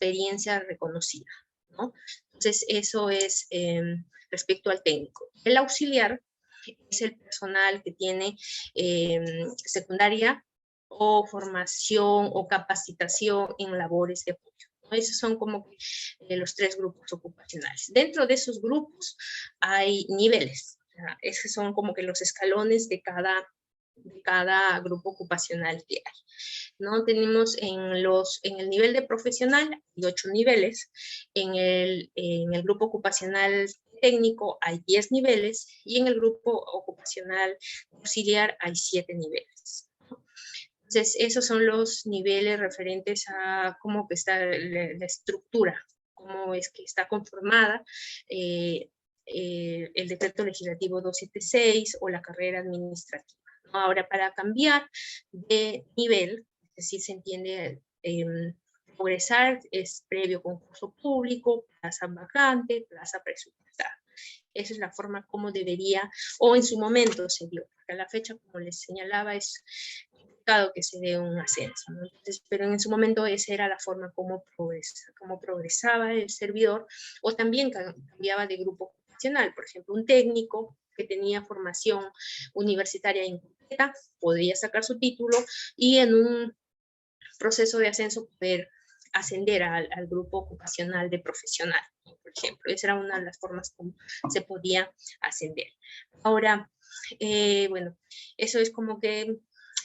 experiencia reconocida, ¿no? Entonces, eso es respecto al técnico. El auxiliar es el personal que tiene secundaria o formación o capacitación en labores de apoyo. Esos son como los 3 grupos ocupacionales. Dentro de esos grupos hay niveles. Esos son como que los escalones de cada grupo ocupacional que hay, ¿no? Tenemos en el nivel de profesional hay 8 niveles, en el grupo ocupacional técnico hay 10 niveles y en el grupo ocupacional auxiliar hay 7 niveles. Entonces, esos son los niveles referentes a cómo que está la estructura, cómo es que está conformada el decreto legislativo 276 o la carrera administrativa. Ahora, para cambiar de nivel, es decir, se entiende progresar es previo concurso público, plaza vacante, plaza presupuestada. Esa es la forma como debería, o en su momento se dio, porque a la fecha, como les señalaba, es complicado que se dé un ascenso, ¿no? Entonces, pero en su momento esa era la forma como progresaba el servidor, o también cambiaba de grupo ocupacional. Por ejemplo, un técnico que tenía formación universitaria incompleta podía sacar su título y en un proceso de ascenso poder ascender al grupo ocupacional de profesional, por ejemplo. Esa era una de las formas como se podía ascender. Ahora, bueno, eso es como que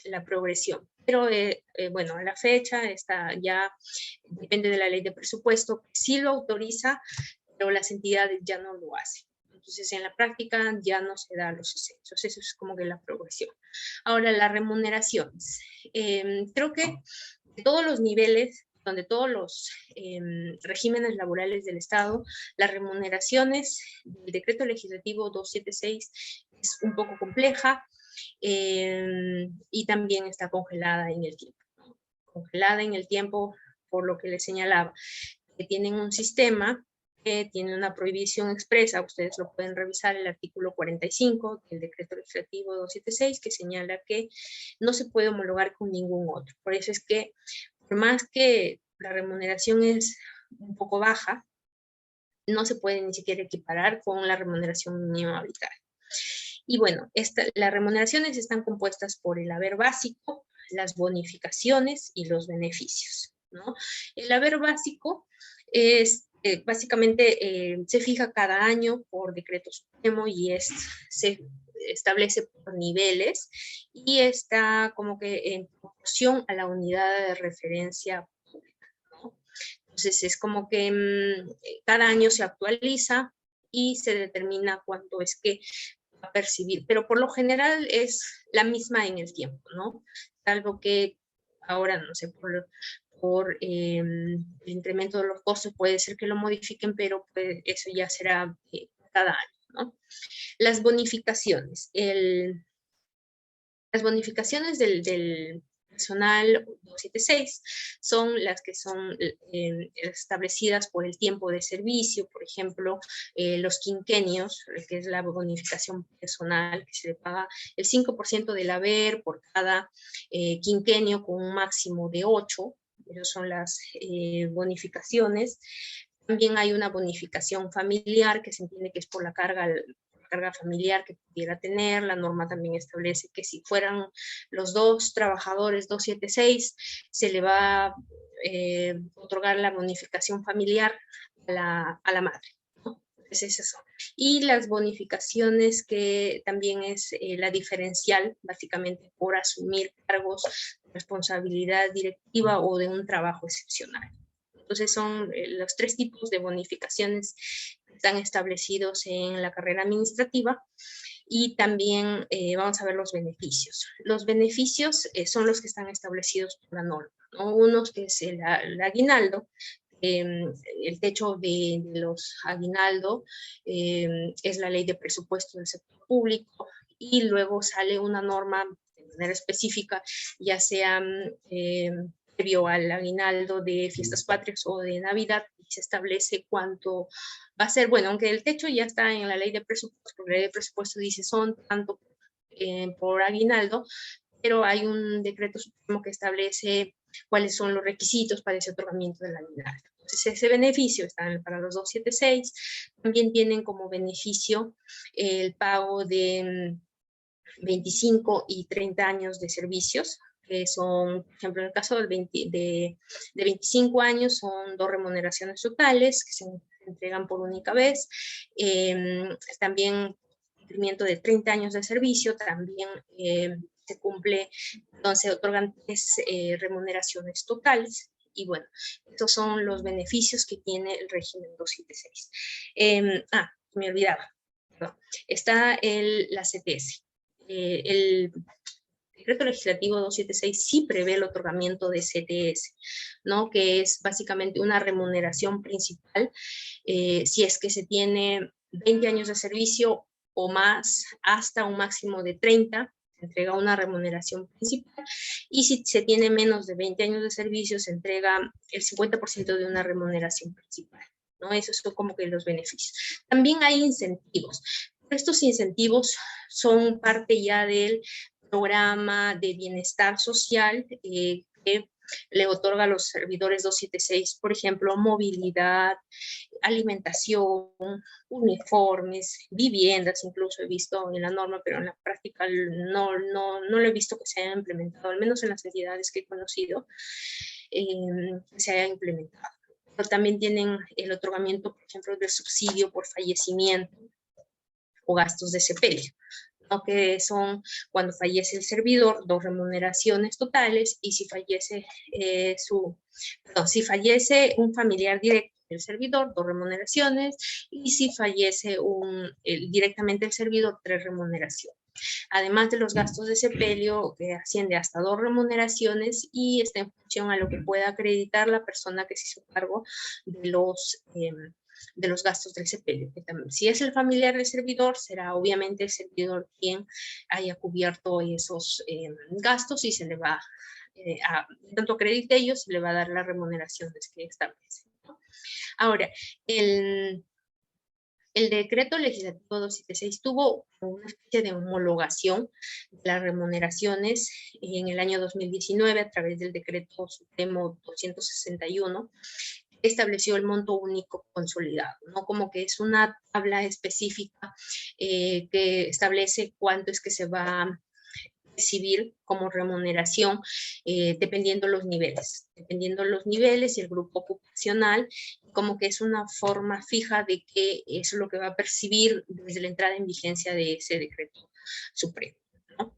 la progresión. Pero, bueno, a la fecha está ya, depende de la ley de presupuesto, sí lo autoriza, pero las entidades ya no lo hacen. Entonces, en la práctica ya no se dan los ascensos. Eso es como que la progresión. Ahora, las remuneraciones. Creo que de todos los niveles, donde todos los regímenes laborales del Estado, las remuneraciones del decreto legislativo 276 es un poco compleja y también está congelada en el tiempo. Congelada en el tiempo por lo que les señalaba, que tienen un sistema que tiene una prohibición expresa, ustedes lo pueden revisar, el artículo 45 del decreto legislativo 276, que señala que no se puede homologar con ningún otro. Por eso es que, por más que la remuneración es un poco baja, no se puede ni siquiera equiparar con la remuneración mínima vital. Y bueno, las remuneraciones están compuestas por el haber básico, las bonificaciones y los beneficios, ¿no? El haber básico es básicamente se fija cada año por decreto supremo y se establece por niveles y está como que en proporción a la unidad de referencia pública, ¿no? Entonces es como que cada año se actualiza y se determina cuánto es que va a percibir, pero por lo general es la misma en el tiempo, ¿no? Salvo que ahora, no sé, por el incremento de los costos puede ser que lo modifiquen, pero pues eso ya será cada año, ¿no? Las bonificaciones. Las bonificaciones del personal 276 son las que son establecidas por el tiempo de servicio, por ejemplo, los quinquenios, que es la bonificación personal, que se le paga el 5% del haber por cada quinquenio con un máximo de 8, esas son las bonificaciones. También hay una bonificación familiar que se entiende que es por la carga familiar que pudiera tener. La norma también establece que si fueran los 2 trabajadores 276, se le va a otorgar la bonificación familiar a la madre, ¿no? Entonces, esas son. Y las bonificaciones que también es la diferencial, básicamente por asumir cargos de responsabilidad directiva o de un trabajo excepcional. Entonces son los 3 tipos de bonificaciones que están establecidos en la carrera administrativa y también vamos a ver los beneficios. Los beneficios son los que están establecidos por la norma, ¿no? Unos que es el aguinaldo, el techo de los aguinaldo es la ley de presupuesto del sector público y luego sale una norma de manera específica, ya sea previo al aguinaldo de fiestas patrias o de Navidad, y se establece cuánto va a ser. Bueno, aunque el techo ya está en la ley de presupuesto, porque la ley de presupuesto dice son tanto por aguinaldo, pero hay un decreto supremo que establece cuáles son los requisitos para ese otorgamiento del aguinaldo. Entonces Entonces ese beneficio está para los 276. También tienen como beneficio el pago de 25 y 30 años de servicios, que son, por ejemplo, en el caso de 25 años son 2 remuneraciones totales que se entregan por única vez. También cumplimiento de 30 años de servicio, también se cumple, entonces se otorgan 3 remuneraciones totales. Y bueno, estos son los beneficios que tiene el régimen 276. Me olvidaba, perdón. Está la CTS. El decreto legislativo 276 sí prevé el otorgamiento de CTS, ¿no? Que es básicamente una remuneración principal, si es que se tiene 20 años de servicio o más, hasta un máximo de 30, se entrega una remuneración principal, y si se tiene menos de 20 años de servicio, se entrega el 50% de una remuneración principal, ¿no? Esos son como que los beneficios. También hay incentivos. Estos incentivos son parte ya del programa de bienestar social que le otorga a los servidores 276, por ejemplo, movilidad, alimentación, uniformes, viviendas, incluso he visto en la norma, pero en la práctica no lo he visto que se haya implementado, al menos en las entidades que he conocido, se haya implementado. Pero también tienen el otorgamiento, por ejemplo, del subsidio por fallecimiento o gastos de sepelio, ¿no? Que son cuando fallece el servidor, 2 remuneraciones totales, y si fallece si fallece un familiar directo del servidor, 2 remuneraciones, y si fallece directamente el servidor, 3 remuneraciones. Además de los gastos de sepelio, que asciende hasta 2 remuneraciones, y está en función a lo que pueda acreditar la persona que se hizo cargo de los gastos del sepelio. Si es el familiar del servidor, será obviamente el servidor quien haya cubierto esos gastos, y se le va, tanto acredite ellos, se le va a dar las remuneraciones que establecen, ¿no? Ahora, el decreto legislativo 276 tuvo una especie de homologación de las remuneraciones en el año 2019 a través del decreto supremo 261, estableció el monto único consolidado, ¿no? Como que es una tabla específica que establece cuánto es que se va a recibir como remuneración dependiendo los niveles y el grupo ocupacional, como que es una forma fija de que eso es lo que va a percibir desde la entrada en vigencia de ese decreto supremo, ¿no?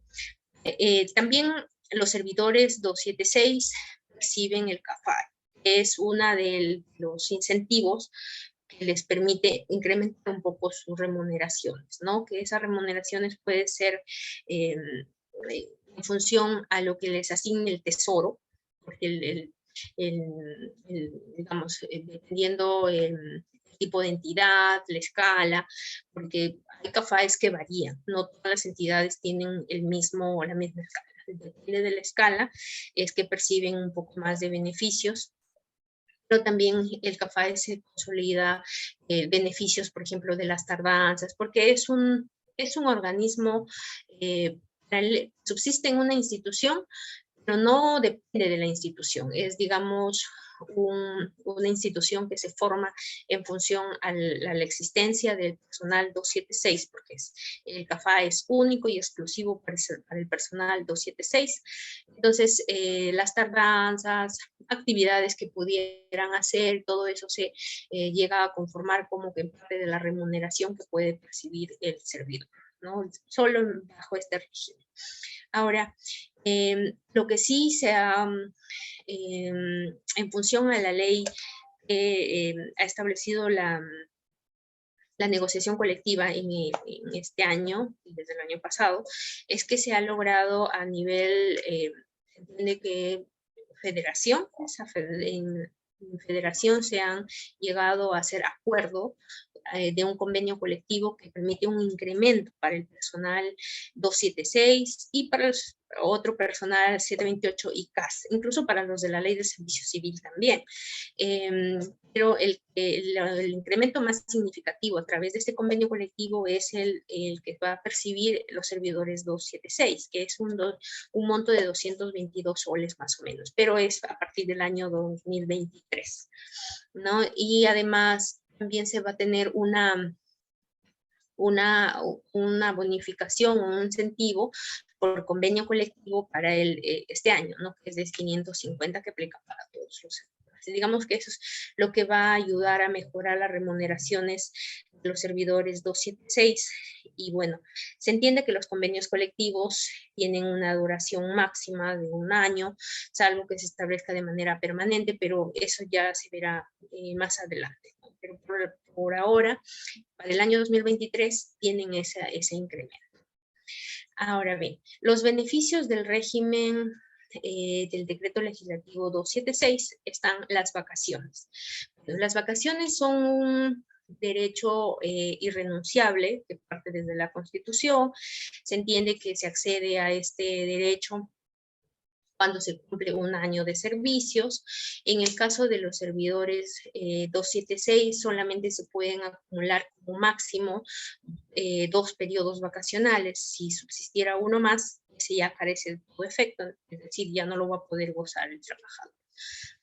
También los servidores 276 perciben el CAFAE. Es uno de los incentivos que les permite incrementar un poco sus remuneraciones, ¿no? Que esas remuneraciones pueden ser en función a lo que les asigne el tesoro, porque digamos, dependiendo el tipo de entidad, la escala, porque hay CAFAES que varían, no todas las entidades tienen la misma escala. Depende de la escala, es que perciben un poco más de beneficios, pero también el CAFAE se consolida beneficios, por ejemplo, de las tardanzas, porque es un organismo, subsiste en una institución, pero no depende de la institución, es, digamos, una institución que se forma en función a la existencia del personal 276, porque el CAFAE es único y exclusivo para el personal 276. Entonces, las tardanzas, actividades que pudieran hacer, todo eso se llega a conformar como que parte de la remuneración que puede percibir el servidor, ¿no? Solo bajo este régimen. Ahora, lo que sí se ha, en función a la ley que ha establecido la negociación colectiva en este año y desde el año pasado, es que se ha logrado a nivel, se entiende que federación, en federación se han llegado a hacer acuerdo de un convenio colectivo que permite un incremento para el personal 276 y para otro personal 728 y CAS, incluso para los de la Ley de Servicio Civil también. Pero el incremento más significativo a través de este convenio colectivo es el que va a percibir los servidores 276, que es un monto de 222 soles más o menos, pero es a partir del año 2023, ¿no? Y además también se va a tener una bonificación, un incentivo por convenio colectivo para este año, ¿no? Que es de 550 que aplica para todos los servidores. Digamos que eso es lo que va a ayudar a mejorar las remuneraciones de los servidores 276. Y bueno, se entiende que los convenios colectivos tienen una duración máxima de 1 año, salvo que se establezca de manera permanente, pero eso ya se verá más adelante, ¿no? Pero por ahora, para el año 2023 tienen ese incremento. Ahora bien, los beneficios del régimen del decreto legislativo 276 están las vacaciones. Las vacaciones son un derecho irrenunciable que parte desde la Constitución. Se entiende que se accede a este derecho cuando se cumple 1 año de servicios. En el caso de los servidores 276, solamente se pueden acumular como máximo 2 periodos vacacionales. Si subsistiera uno más, ese ya carece de todo efecto, es decir, ya no lo va a poder gozar el trabajador,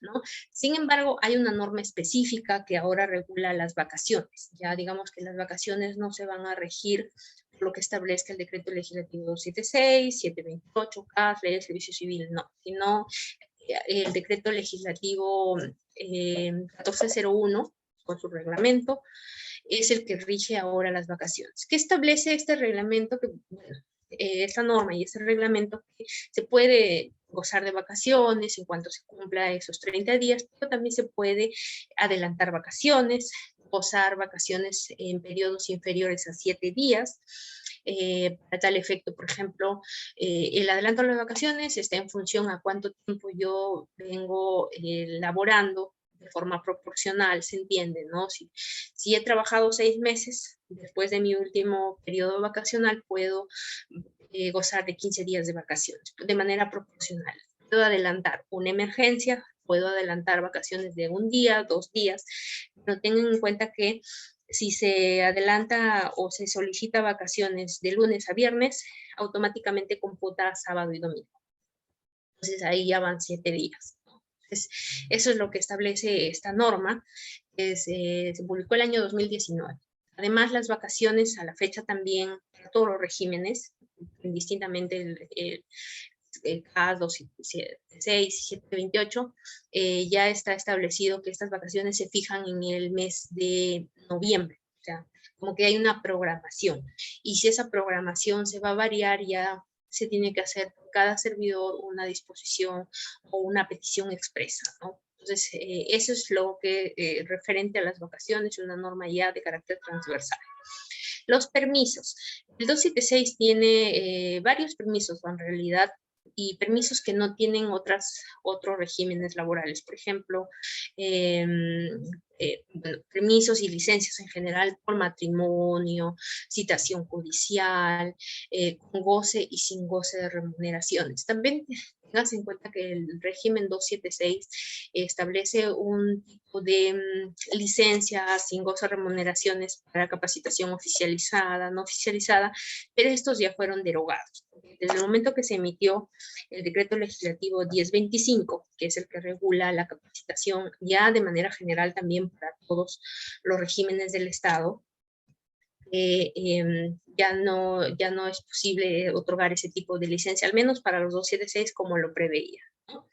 ¿no? Sin embargo, hay una norma específica que ahora regula las vacaciones. Ya digamos que las vacaciones no se van a regir por lo que establezca el decreto legislativo 276, 728, CAS, Ley de Servicio Civil, no, sino el decreto legislativo 1401, con su reglamento, es el que rige ahora las vacaciones. ¿Qué establece este reglamento? Que, bueno, esta norma y este reglamento, que se puede gozar de vacaciones en cuanto se cumpla esos 30 días, pero también se puede adelantar vacaciones, gozar vacaciones en periodos inferiores a 7 días. Para tal efecto, por ejemplo, el adelanto de las vacaciones está en función a cuánto tiempo yo vengo laborando de forma proporcional, se entiende, ¿no? Si he trabajado 6 meses, después de mi último periodo vacacional, puedo gozar de 15 días de vacaciones, de manera proporcional. Puedo adelantar una emergencia, puedo adelantar vacaciones de 1 día, 2 días, pero tengan en cuenta que si se adelanta o se solicita vacaciones de lunes a viernes, automáticamente computa sábado y domingo. Entonces ahí ya van 7 días. Entonces, eso es lo que establece esta norma, que se publicó el año 2019. Además, las vacaciones a la fecha también, para todos los regímenes, indistintamente el CAS 276, 728, ya está establecido que estas vacaciones se fijan en el mes de noviembre. O sea, como que hay una programación. Y si esa programación se va a variar, ya se tiene que hacer por cada servidor una disposición o una petición expresa, ¿no? Entonces, eso es lo que referente a las vacaciones, una norma ya de carácter transversal. Los permisos. El 276 tiene varios permisos, en realidad, y permisos que no tienen otros regímenes laborales. Por ejemplo, bueno, permisos y licencias en general por matrimonio, citación judicial, con goce y sin goce de remuneraciones. También tengas en cuenta que el régimen 276 establece un tipo de licencia sin goce de remuneraciones para capacitación oficializada, no oficializada, pero estos ya fueron derogados. Desde el momento que se emitió el decreto legislativo 1025, que es el que regula la capacitación ya de manera general también para todos los regímenes del Estado, ya no es posible otorgar ese tipo de licencia, al menos para los 276 como lo preveía, ¿no?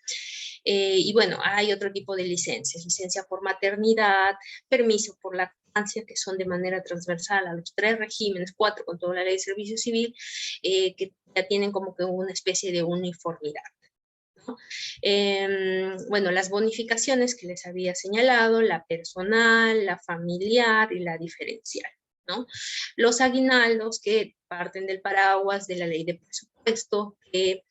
Y bueno, hay otro tipo de licencias, licencia por maternidad, permiso por lactancia, que son de manera transversal a los 3 regímenes, 4 con toda la ley de servicio civil, que ya tienen como que una especie de uniformidad, ¿no? Bueno, las bonificaciones que les había señalado, la personal, la familiar y la diferencial, ¿no? Los aguinaldos que parten del paraguas de la ley de presupuesto, que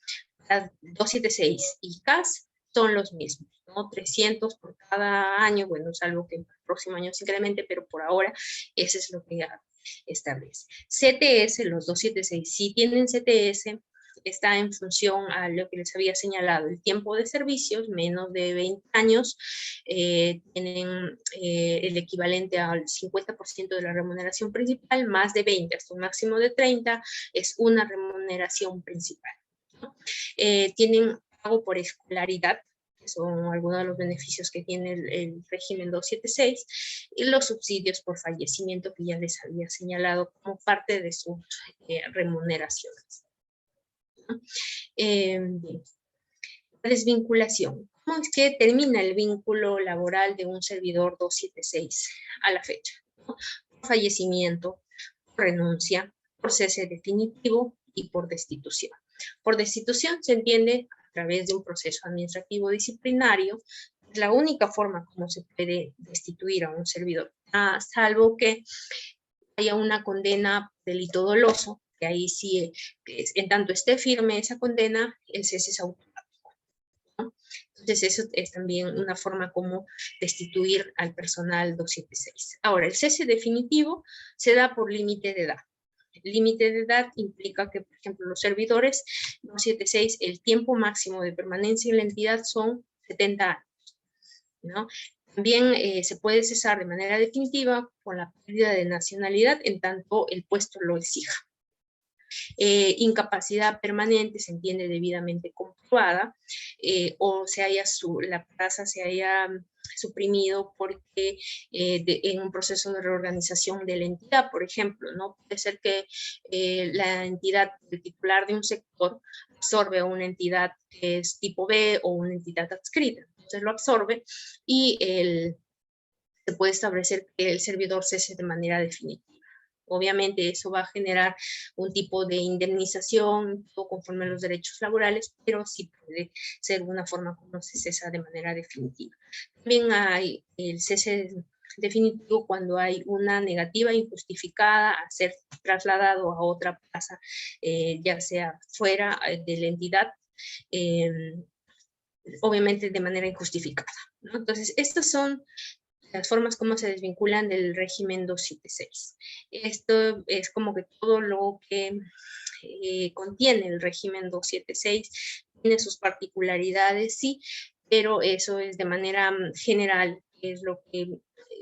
276 y CAS son los mismos, ¿no? 300 por cada año, bueno, salvo que el próximo año se incremente, pero por ahora ese es lo que ya establece. CTS, los 276 sí tienen CTS, está en función a lo que les había señalado, el tiempo de servicios, menos de 20 años, tienen el equivalente al 50% de la remuneración principal, más de 20 hasta un máximo de 30 es una remuneración principal, ¿no? Tienen pago por escolaridad, que son algunos de los beneficios que tiene el régimen 276, y los subsidios por fallecimiento que ya les había señalado como parte de sus remuneraciones. Bien. La desvinculación. ¿Cómo es que termina el vínculo laboral de un servidor 276 a la fecha? ¿No? Por fallecimiento, por renuncia, por cese definitivo y por destitución. Por destitución se entiende a través de un proceso administrativo disciplinario. Es la única forma como se puede destituir a un servidor, salvo que haya una condena delito doloso, que ahí sí, en tanto esté firme esa condena, el cese es automático, ¿no? Entonces eso es también una forma como destituir al personal 276. Ahora, el cese definitivo se da por límite de edad. El límite de edad implica que, por ejemplo, los servidores 276, el tiempo máximo de permanencia en la entidad son 70 años, ¿no? También se puede cesar de manera definitiva con la pérdida de nacionalidad en tanto el puesto lo exija. Incapacidad permanente se entiende debidamente comprobada, o la plaza se haya suprimido porque en un proceso de reorganización de la entidad, por ejemplo, ¿no? Puede ser que la entidad titular de un sector absorbe a una entidad que es tipo B o una entidad adscrita. Entonces lo absorbe y se puede establecer que el servidor cese de manera definitiva. Obviamente eso va a generar un tipo de indemnización conforme a los derechos laborales, pero sí puede ser una forma como se cesa de manera definitiva. También hay el cese definitivo cuando hay una negativa injustificada a ser trasladado a otra plaza, ya sea fuera de la entidad, obviamente de manera injustificada, ¿no? Entonces, estas son las formas como se desvinculan del régimen 276. Esto es como que todo lo que contiene el régimen 276 tiene sus particularidades, sí, pero eso es de manera general, es lo que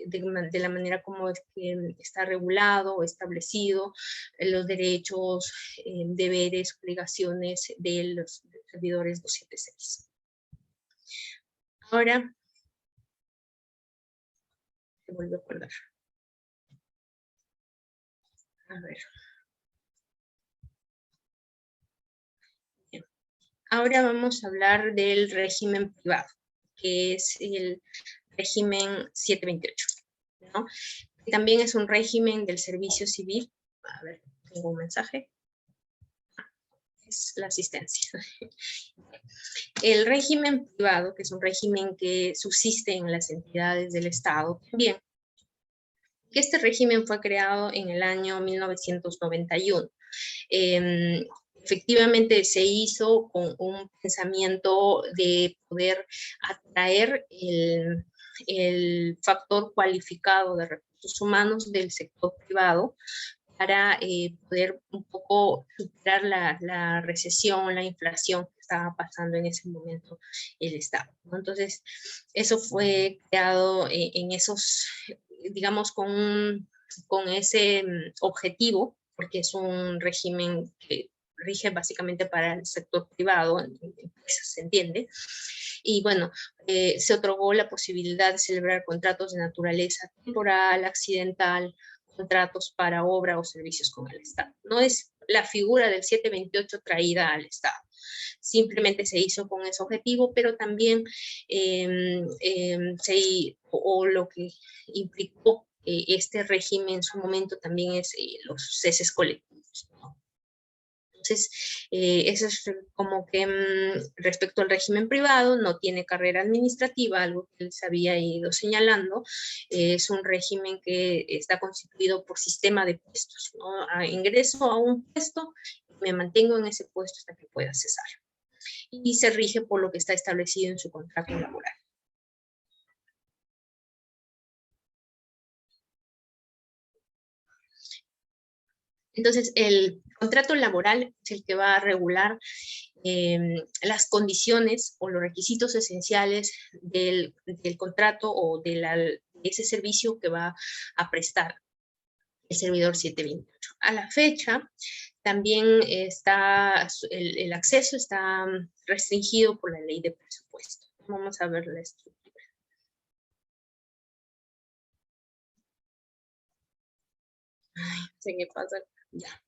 de la manera como es que está regulado, establecido, los derechos, deberes, obligaciones de los servidores 276. Ahora, te vuelvo a acordar. A ver. Bien. Ahora vamos a hablar del régimen privado, que es el régimen 728, ¿no? Que también es un régimen del servicio civil. A ver, tengo un mensaje. Es la asistencia. El régimen privado, que es un régimen que subsiste en las entidades del Estado, también. Este régimen fue creado en el año 1991. Efectivamente se hizo con un pensamiento de poder atraer el factor cualificado de recursos humanos del sector privado para poder un poco superar la recesión, la inflación que estaba pasando en ese momento el Estado, ¿no? Entonces, eso fue creado en esos, digamos, con ese objetivo, porque es un régimen que rige básicamente para el sector privado, en empresas, se entiende. Y bueno, se otorgó la posibilidad de celebrar contratos de naturaleza temporal, accidental, contratos para obra o servicios con el Estado. No es la figura del 728 traída al Estado. Simplemente se hizo con ese objetivo, pero también lo que implicó este régimen en su momento también es los ceses colectivos, ¿no? Entonces, eso es como que respecto al régimen privado, no tiene carrera administrativa, algo que les había ido señalando, es un régimen que está constituido por sistema de puestos, ¿no? Ingreso a un puesto, me mantengo en ese puesto hasta que pueda cesar. Y se rige por lo que está establecido en su contrato laboral. Entonces, el contrato laboral es el que va a regular las condiciones o los requisitos esenciales del contrato o de ese servicio que va a prestar el servidor 728. A la fecha, también está el acceso está restringido por la ley de presupuesto. Vamos a ver la estructura. Ay, no sé qué pasa. Ya.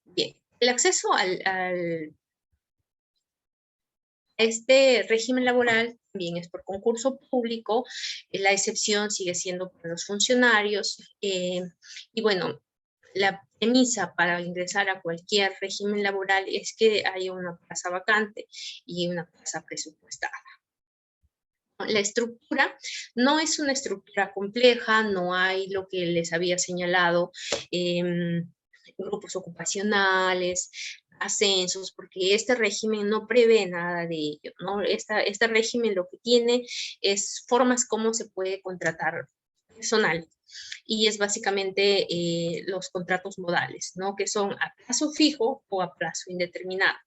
Bien. El acceso este régimen laboral también es por concurso público, la excepción sigue siendo para los funcionarios, y bueno, la premisa para ingresar a cualquier régimen laboral es que haya una plaza vacante y una plaza presupuestada. La estructura no es una estructura compleja, no hay lo que les había señalado, grupos ocupacionales, ascensos, porque este régimen no prevé nada de ello, ¿no? Este régimen lo que tiene es formas como se puede contratar personal, y es básicamente los contratos modales, ¿no? Que son a plazo fijo o a plazo indeterminado.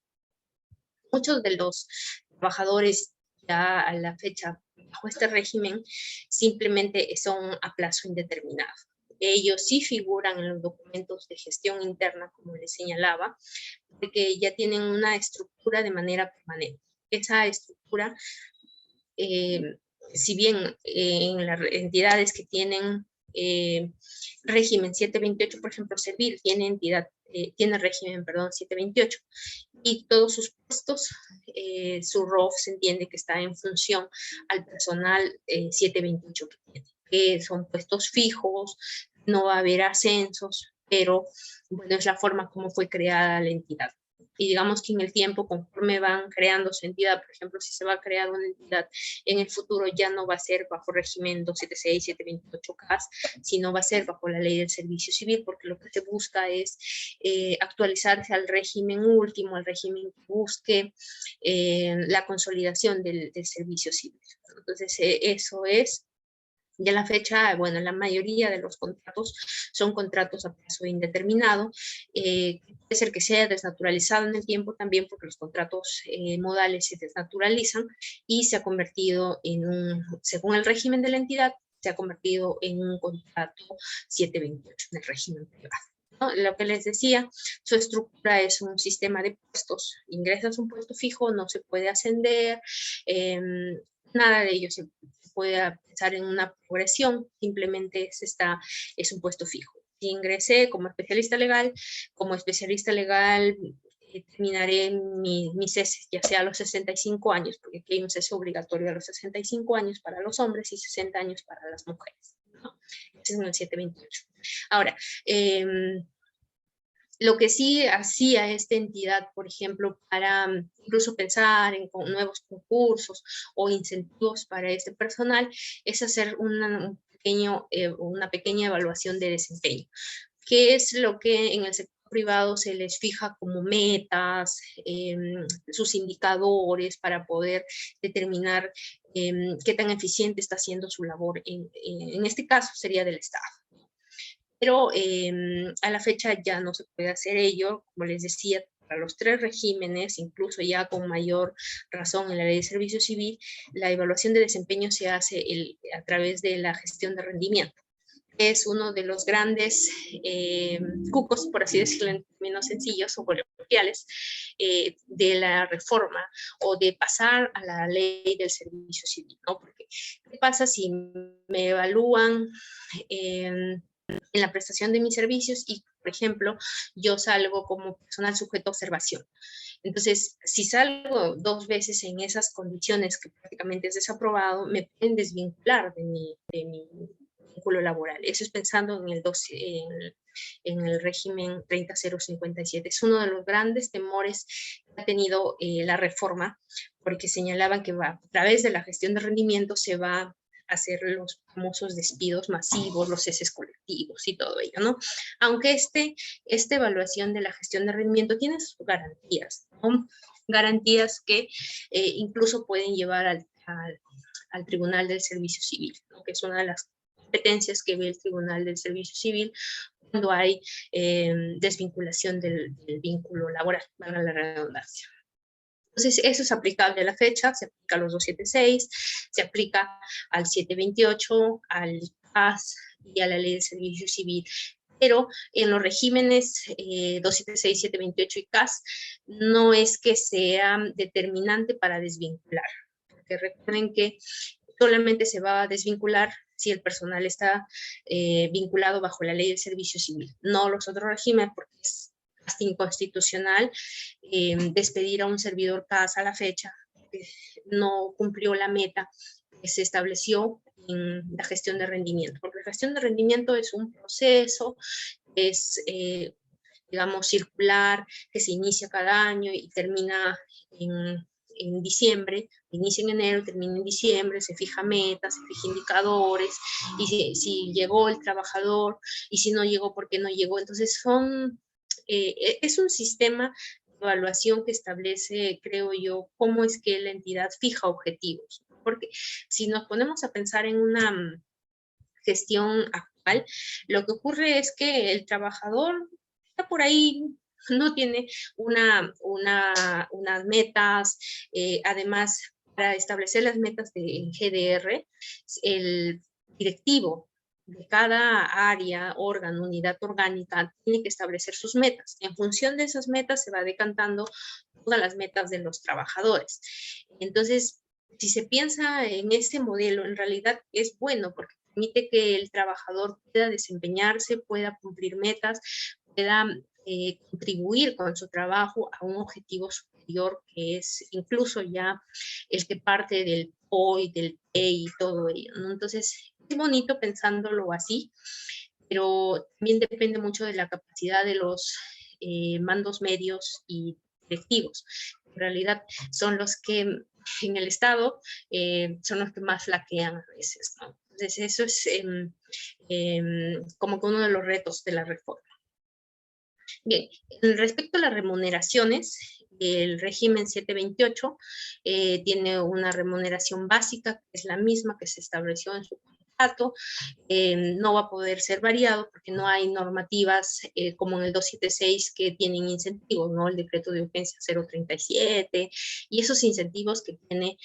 Muchos de los trabajadores ya a la fecha bajo este régimen simplemente son a plazo indeterminado. Ellos sí figuran en los documentos de gestión interna, como les señalaba, porque ya tienen una estructura de manera permanente. Esa estructura, si bien en las entidades que tienen régimen 728, por ejemplo, Servir tiene tiene régimen, perdón, 728, y todos sus puestos, su ROF se entiende que está en función al personal 728 que tiene, que son puestos fijos, no va a haber ascensos, pero bueno, es la forma como fue creada la entidad. Y digamos que en el tiempo, conforme van creando su entidad, por ejemplo, si se va a crear una entidad en el futuro, ya no va a ser bajo régimen 276, 728 CAS, sino va a ser bajo la ley del servicio civil, porque lo que se busca es actualizarse al régimen último, al régimen que busque la consolidación del servicio civil. Entonces, eso es. Y a la fecha, bueno, la mayoría de los contratos son contratos a plazo indeterminado. Puede ser que sea desnaturalizado en el tiempo también, porque los contratos modales se desnaturalizan y se ha convertido según el régimen de la entidad, se ha convertido en un contrato 728 en el régimen privado, ¿no? Lo que les decía, su estructura es un sistema de puestos. Ingresas un puesto fijo, no se puede ascender, nada de ello se puede pensar en una progresión, simplemente es un puesto fijo. Si ingresé como especialista legal, terminaré mi cese, ya sea a los 65 años, porque aquí hay un cese obligatorio a los 65 años para los hombres y 60 años para las mujeres, ¿no? Ese es en el 728. Ahora, lo que sí hacía esta entidad, por ejemplo, para incluso pensar en nuevos concursos o incentivos para este personal, es hacer una pequeña evaluación de desempeño. ¿Qué es lo que en el sector privado se les fija como metas, sus indicadores para poder determinar qué tan eficiente está haciendo su labor? En este caso sería del Estado. Pero a la fecha ya no se puede hacer ello, como les decía, para los tres regímenes, incluso ya con mayor razón en la ley de servicio civil, la evaluación de desempeño se hace a través de la gestión de rendimiento. Es uno de los grandes cucos, por así decirlo en términos sencillos o coloquiales, de la reforma o de pasar a la ley del servicio civil, ¿no? Porque, ¿qué pasa si me evalúan en la prestación de mis servicios y, por ejemplo, yo salgo como personal sujeto a observación? Entonces, si salgo 2 veces en esas condiciones que prácticamente es desaprobado, me pueden desvincular de mi vínculo laboral. Eso es pensando en el régimen 30057. Es uno de los grandes temores que ha tenido la reforma, porque señalaban que a través de la gestión de rendimiento se va hacer los famosos despidos masivos, los ceses colectivos y todo ello, ¿no? Aunque esta evaluación de la gestión de rendimiento tiene sus garantías, ¿no? Garantías que incluso pueden llevar al Tribunal del Servicio Civil, ¿no? Que es una de las competencias que ve el Tribunal del Servicio Civil, cuando hay desvinculación del vínculo laboral, valga la redundancia. Entonces, eso es aplicable a la fecha, se aplica a los 276, se aplica al 728, al CAS y a la Ley de Servicio Civil. Pero en los regímenes 276, 728 y CAS no es que sea determinante para desvincular. Porque recuerden que solamente se va a desvincular si el personal está vinculado bajo la Ley de Servicio Civil, no los otros regímenes, porque es hasta inconstitucional despedir a un servidor CAS a la fecha, porque no cumplió la meta que se estableció en la gestión de rendimiento, porque la gestión de rendimiento es un proceso, es, digamos, circular, que se inicia cada año y termina en diciembre, inicia en enero, termina en diciembre, se fija metas, se fija indicadores, y si llegó el trabajador, y si no llegó, ¿por qué no llegó? Entonces es un sistema de evaluación que establece, creo yo, cómo es que la entidad fija objetivos. Porque si nos ponemos a pensar en una gestión actual, lo que ocurre es que el trabajador está por ahí, no tiene unas metas, además, para establecer las metas de GDR, el directivo de cada área, órgano, unidad orgánica, tiene que establecer sus metas. En función de esas metas se va decantando todas las metas de los trabajadores. Entonces, si se piensa en ese modelo, en realidad es bueno porque permite que el trabajador pueda desempeñarse, pueda cumplir metas, pueda contribuir con su trabajo a un objetivo superior que es incluso ya el que parte del POI, del PEI y todo ello, ¿no? Entonces, es bonito pensándolo así, pero también depende mucho de la capacidad de los mandos medios y directivos. En realidad son los que en el Estado son los que más flaquean a veces, ¿no? Entonces eso es como que uno de los retos de la reforma. Bien, respecto a las remuneraciones, el régimen 728 tiene una remuneración básica, que es la misma que se estableció en su contrato, no va a poder ser variado porque no hay normativas como en el 276 que tienen incentivos, ¿no? El decreto de urgencia 037 y esos incentivos que tiene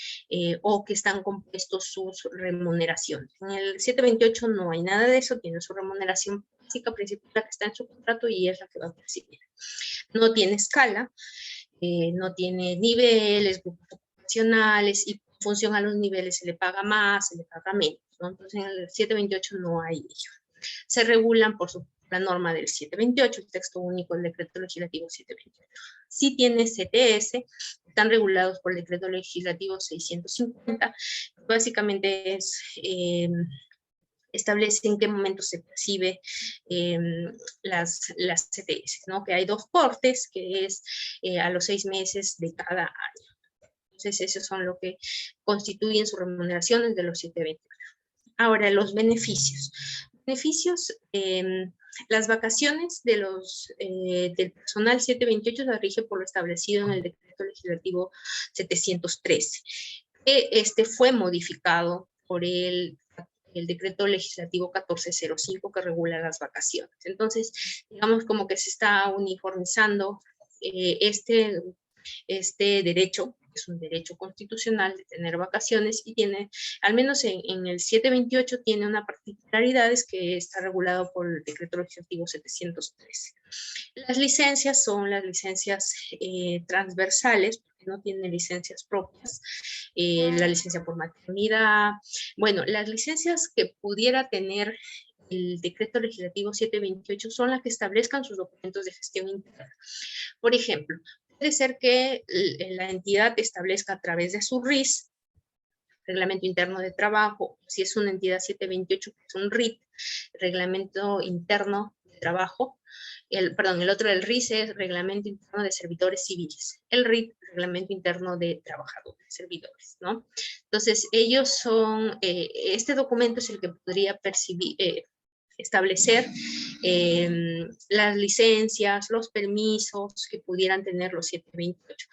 o que están compuestos sus remuneraciones. En el 728 no hay nada de eso, tiene su remuneración básica principal que está en su contrato y es la que va a percibir. No tiene escala, no tiene niveles, grupos ocupacionales y en función a los niveles se le paga más, se le paga menos, ¿no? Entonces en el 728 no hay ello. Se regulan por la norma del 728, el texto único del decreto legislativo 728. Sí tiene CTS, están regulados por el decreto legislativo 650, básicamente es establece en qué momento se percibe las CTS, ¿no? Que hay 2 cortes, que es a los 6 meses de cada año. Entonces, esos son lo que constituyen sus remuneraciones de los 728. Ahora, los beneficios. Beneficios, las vacaciones de del personal 728 se rige por lo establecido en el decreto legislativo 713. Este fue modificado por el decreto legislativo 1405 que regula las vacaciones. Entonces, digamos como que se está uniformizando este derecho, que es un derecho constitucional de tener vacaciones y tiene, al menos en el 728 tiene una particularidad, es que está regulado por el decreto legislativo 713. Las licencias son las licencias transversales, porque no tienen licencias propias, la licencia por maternidad, bueno, las licencias que pudiera tener el decreto legislativo 728 son las que establezcan sus documentos de gestión interna. Por ejemplo, puede ser que la entidad establezca a través de su RIS, Reglamento Interno de Trabajo, si es una entidad 728, que es un RIT, Reglamento Interno de Trabajo, el otro del RIS es Reglamento Interno de Servidores Civiles, el RIT, Reglamento Interno de Trabajadores, Servidores, ¿no? Entonces, ellos son, este documento es el que podría establecer las licencias, los permisos que pudieran tener los 728.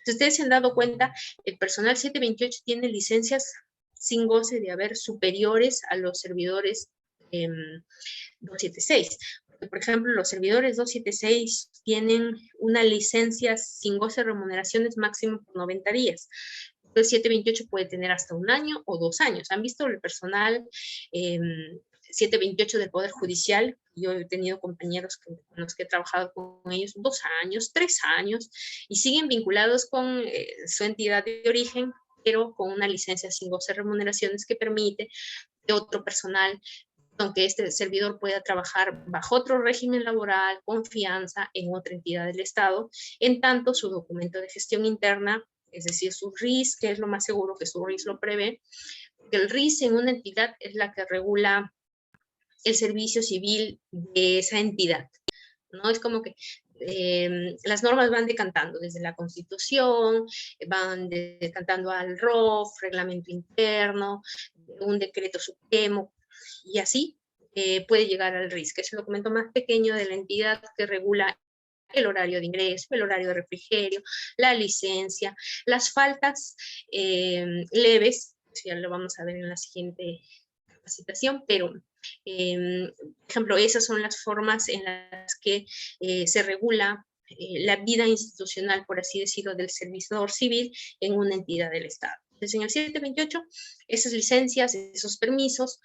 Si ustedes se han dado cuenta, el personal 728 tiene licencias sin goce de haber superiores a los servidores 276. por ejemplo, los servidores 276 tienen una licencia sin goce de remuneraciones máximo por 90 días. El 728 puede tener hasta 1 año o 2 años. ¿Han visto el personal 728 del Poder Judicial? Yo he tenido compañeros con los que he trabajado con ellos 2 años, 3 años, y siguen vinculados con su entidad de origen, pero con una licencia sin goce de remuneraciones que permite que otro personal, aunque este servidor pueda trabajar bajo otro régimen laboral, con fianza en otra entidad del Estado, en tanto su documento de gestión interna, es decir, su RIS, que es lo más seguro que su RIS lo prevé, porque el RIS en una entidad es la que regula el servicio civil de esa entidad, ¿no? Es como que las normas van decantando desde la Constitución, van decantando al ROF, reglamento interno, un decreto supremo, y así puede llegar al RIS, que es el documento más pequeño de la entidad que regula el horario de ingreso, el horario de refrigerio, la licencia, las faltas leves, ya lo vamos a ver en la siguiente capacitación, pero por ejemplo, esas son las formas en las que se regula la vida institucional, por así decirlo, del servidor civil en una entidad del Estado. Entonces, en el 728, esas licencias, esos permisos,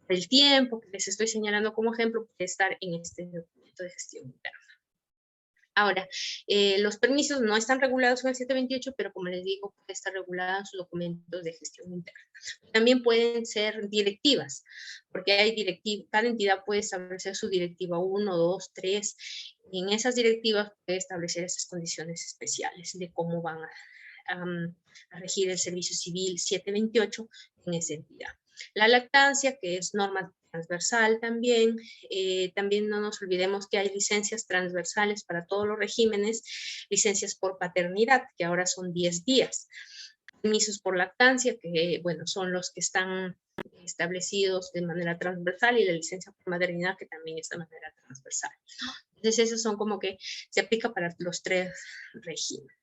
el tiempo que les estoy señalando como ejemplo, puede estar en este documento de gestión interna. Ahora, los permisos no están regulados en el 728, pero como les digo, puede estar regulada en sus documentos de gestión interna. También pueden ser directivas, porque hay directivas, cada entidad puede establecer su directiva 1, 2, 3, y en esas directivas puede establecer esas condiciones especiales de cómo van a regir el servicio civil 728 en esa entidad. La lactancia, que es norma transversal también. También no nos olvidemos que hay licencias transversales para todos los regímenes, licencias por paternidad, que ahora son 10 días. Permisos por lactancia, que bueno, son los que están establecidos de manera transversal, y la licencia por maternidad, que también es de manera transversal. Entonces, esos son como que se aplica para los 3 regímenes.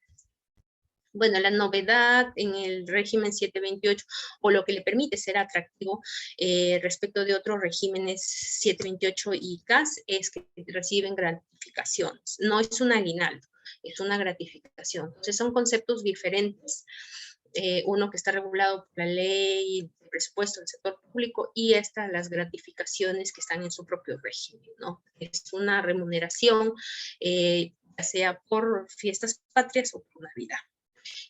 Bueno, la novedad en el régimen 728, o lo que le permite ser atractivo respecto de otros regímenes 728 y CAS, es que reciben gratificaciones. No es un aguinaldo, es una gratificación. Entonces son conceptos diferentes. Uno que está regulado por la ley de presupuesto del sector público, y las gratificaciones que están en su propio régimen, ¿no? Es una remuneración, ya sea por fiestas patrias o por Navidad.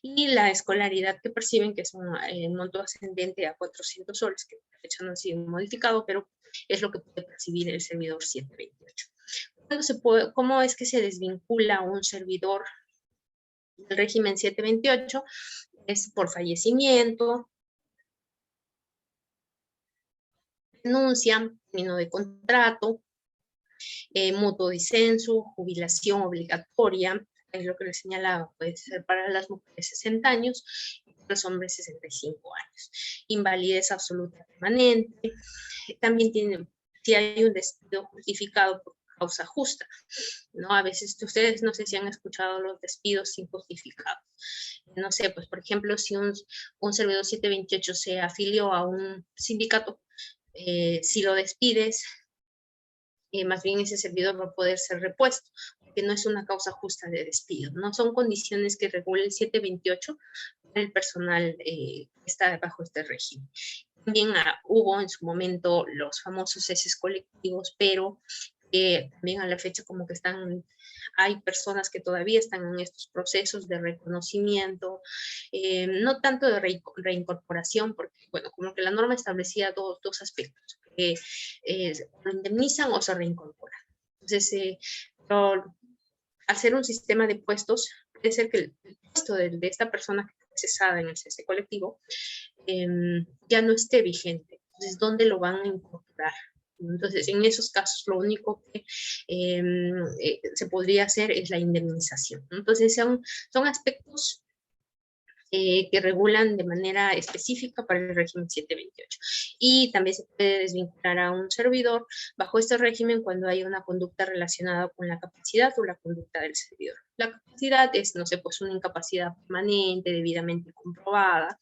Y la escolaridad que perciben, que es un monto ascendente a 400 soles, que de hecho no ha sido modificado, pero es lo que puede percibir el servidor 728. ¿Cómo es que se desvincula un servidor del régimen 728? Es por fallecimiento, renuncia, término de contrato, mutuo disenso, jubilación obligatoria. Es lo que les señalaba, puede ser para las mujeres 60 años y para los hombres 65 años. Invalidez absoluta permanente. También si hay un despido justificado por causa justa, ¿no? A veces ustedes no sé si han escuchado los despidos injustificados. No sé, pues por ejemplo, si un servidor 728 se afilió a un sindicato, si lo despides, más bien ese servidor va a poder ser repuesto, porque no es una causa justa de despido, no son condiciones que regula el 728 para el personal que está bajo este régimen. También hubo en su momento los famosos ceses colectivos, pero también a la fecha como que hay personas que todavía están en estos procesos de reconocimiento, no tanto de reincorporación, porque bueno, como que la norma establecía dos aspectos, lo indemnizan o se reincorporan. Entonces, hacer un sistema de puestos, puede ser que el puesto de esta persona que fue cesada en el cese colectivo ya no esté vigente. Entonces, ¿dónde lo van a incorporar? Entonces, en esos casos, lo único que se podría hacer es la indemnización. Entonces, son aspectos que regulan de manera específica para el régimen 728. Y también se puede desvincular a un servidor bajo este régimen cuando hay una conducta relacionada con la capacidad o la conducta del servidor. La capacidad es, no sé, pues una incapacidad permanente, debidamente comprobada,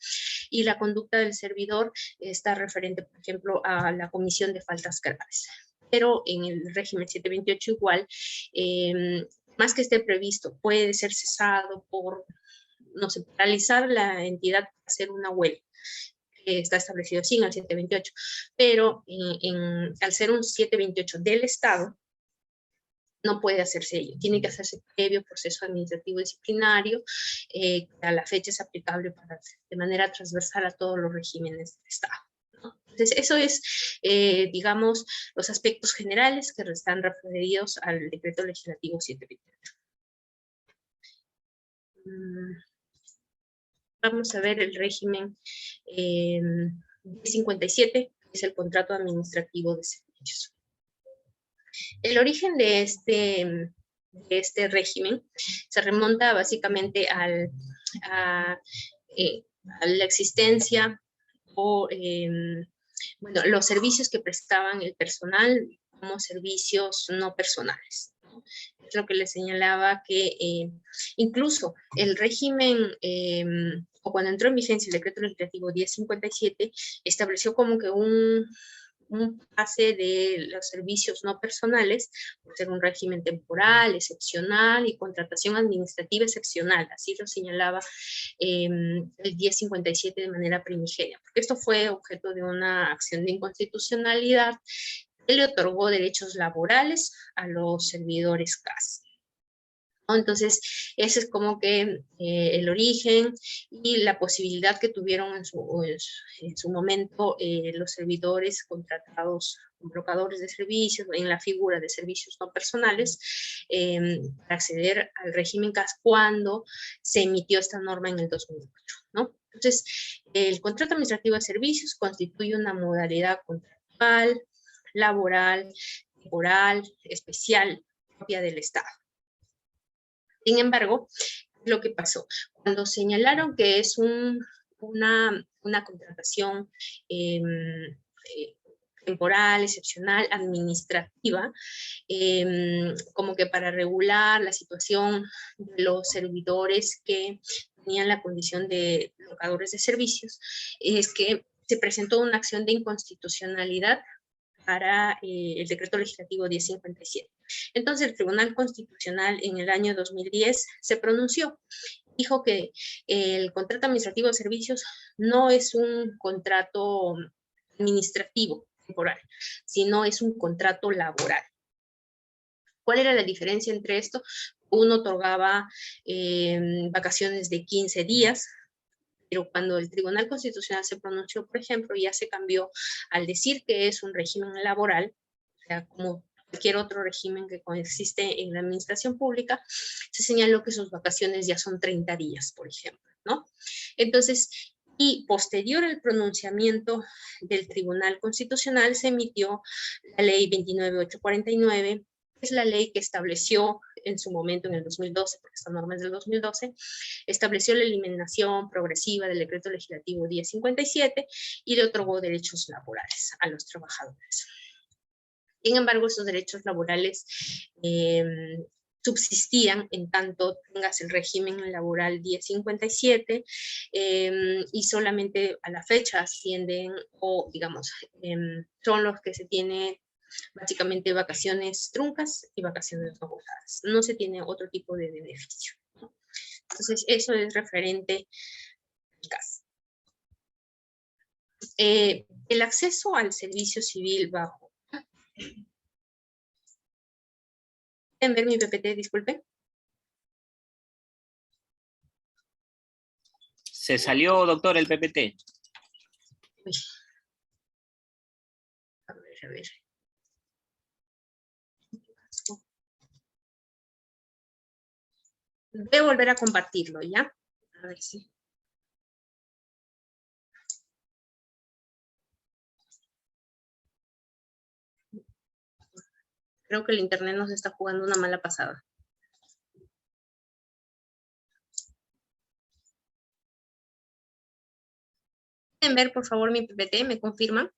y la conducta del servidor está referente, por ejemplo, a la comisión de faltas graves. pero en el régimen 728 igual, más que esté previsto, puede ser cesado por, no sé, paralizar la entidad para hacer una huelga, que está establecido así en el 728, pero al ser un 728 del Estado, no puede hacerse ello, tiene que hacerse previo proceso administrativo disciplinario, a la fecha es aplicable de manera transversal a todos los regímenes del Estado. Entonces, eso es, digamos, los aspectos generales que están referidos al decreto legislativo 728. Vamos a ver el régimen 57, que es el contrato administrativo de servicios. El origen de este régimen se remonta básicamente a la existencia o bueno, los servicios que prestaban el personal como servicios no personales. Es lo que les señalaba que incluso el régimen, o cuando entró en vigencia el decreto legislativo 1057, estableció como que un pase de los servicios no personales, por ser un régimen temporal, excepcional y contratación administrativa excepcional, así lo señalaba el 1057 de manera primigenia, porque esto fue objeto de una acción de inconstitucionalidad que le otorgó derechos laborales a los servidores CAS. Entonces, ese es como que el origen y la posibilidad que tuvieron en su momento los servidores contratados con brokadores de servicios, en la figura de servicios no personales, para acceder al régimen CAS cuando se emitió esta norma en el 2008, ¿no? Entonces, el contrato administrativo de servicios constituye una modalidad contractual, laboral, temporal, especial, propia del Estado. Sin embargo, lo que pasó, cuando señalaron que es una contratación temporal, excepcional, administrativa, como que para regular la situación de los servidores que tenían la condición de locadores de servicios, es que se presentó una acción de inconstitucionalidad para el decreto legislativo 1057. Entonces el Tribunal Constitucional en el año 2010 se pronunció, dijo que el contrato administrativo de servicios no es un contrato administrativo temporal, sino es un contrato laboral. ¿Cuál era la diferencia entre esto? Uno otorgaba vacaciones de 15 días, pero cuando el Tribunal Constitucional se pronunció, por ejemplo, ya se cambió al decir que es un régimen laboral, o sea, como cualquier otro régimen que existe en la administración pública, se señaló que sus vacaciones ya son 30 días, por ejemplo, ¿no? Entonces, y posterior al pronunciamiento del Tribunal Constitucional se emitió la ley 29849, que es la ley que estableció en su momento en el 2012, porque esta norma es del 2012, estableció la eliminación progresiva del decreto legislativo 1057 y le otorgó derechos laborales a los trabajadores. Sin embargo, esos derechos laborales subsistían en tanto tengas el régimen laboral 1057 y solamente a la fecha ascienden o, digamos, son los que se tiene básicamente vacaciones truncas y vacaciones no gozadas. No se tiene otro tipo de beneficio, ¿no? Entonces, eso es referente al CAS. El acceso al servicio civil bajo. ¿Pueden ver mi PPT? Disculpe. Se salió, doctor, el PPT. Uy. A ver. Voy a volver a compartirlo, ¿ya? A ver si. Creo que el internet nos está jugando una mala pasada. ¿Pueden ver, por favor, mi PPT? ¿Me confirman?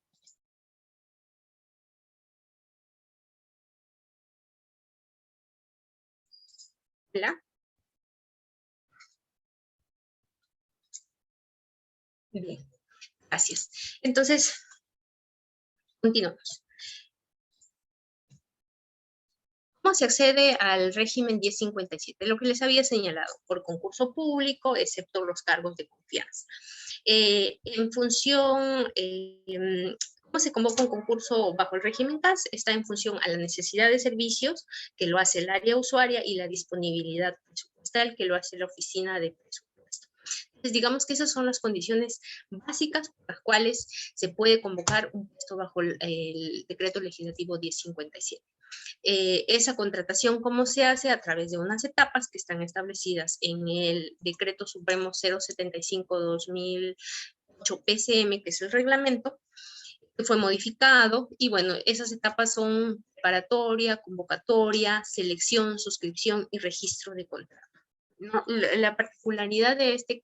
¿Hola? Bien, gracias. Entonces, continuamos. ¿Cómo se accede al régimen 1057? Lo que les había señalado, por concurso público, excepto los cargos de confianza. En función, ¿cómo se convoca un concurso bajo el régimen CAS? Está en función a la necesidad de servicios, que lo hace el área usuaria, y la disponibilidad presupuestal, que lo hace la oficina de presupuesto. Entonces, digamos que esas son las condiciones básicas por las cuales se puede convocar un puesto bajo el decreto legislativo 1057. Esa contratación, ¿cómo se hace? A través de unas etapas que están establecidas en el Decreto Supremo 075-2008 PCM, que es el reglamento, que fue modificado, y bueno, esas etapas son preparatoria, convocatoria, selección, suscripción y registro de contrato. ¿No? La particularidad de este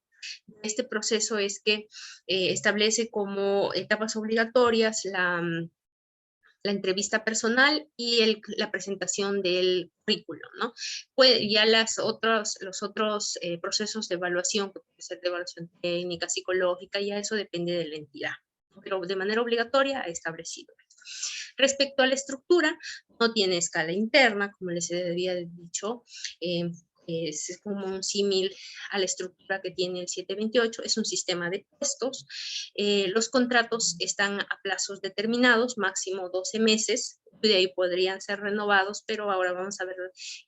proceso es que establece como etapas obligatorias la entrevista personal y la presentación del currículum, ¿no? Ya los otros procesos de evaluación, que puede ser de evaluación técnica, psicológica, ya eso depende de la entidad, pero de manera obligatoria ha establecido. Respecto a la estructura, no tiene escala interna, como les había dicho, es como un símil a la estructura que tiene el 728, es un sistema de puestos. Los contratos están a plazos determinados, máximo 12 meses, de ahí podrían ser renovados, pero ahora vamos a ver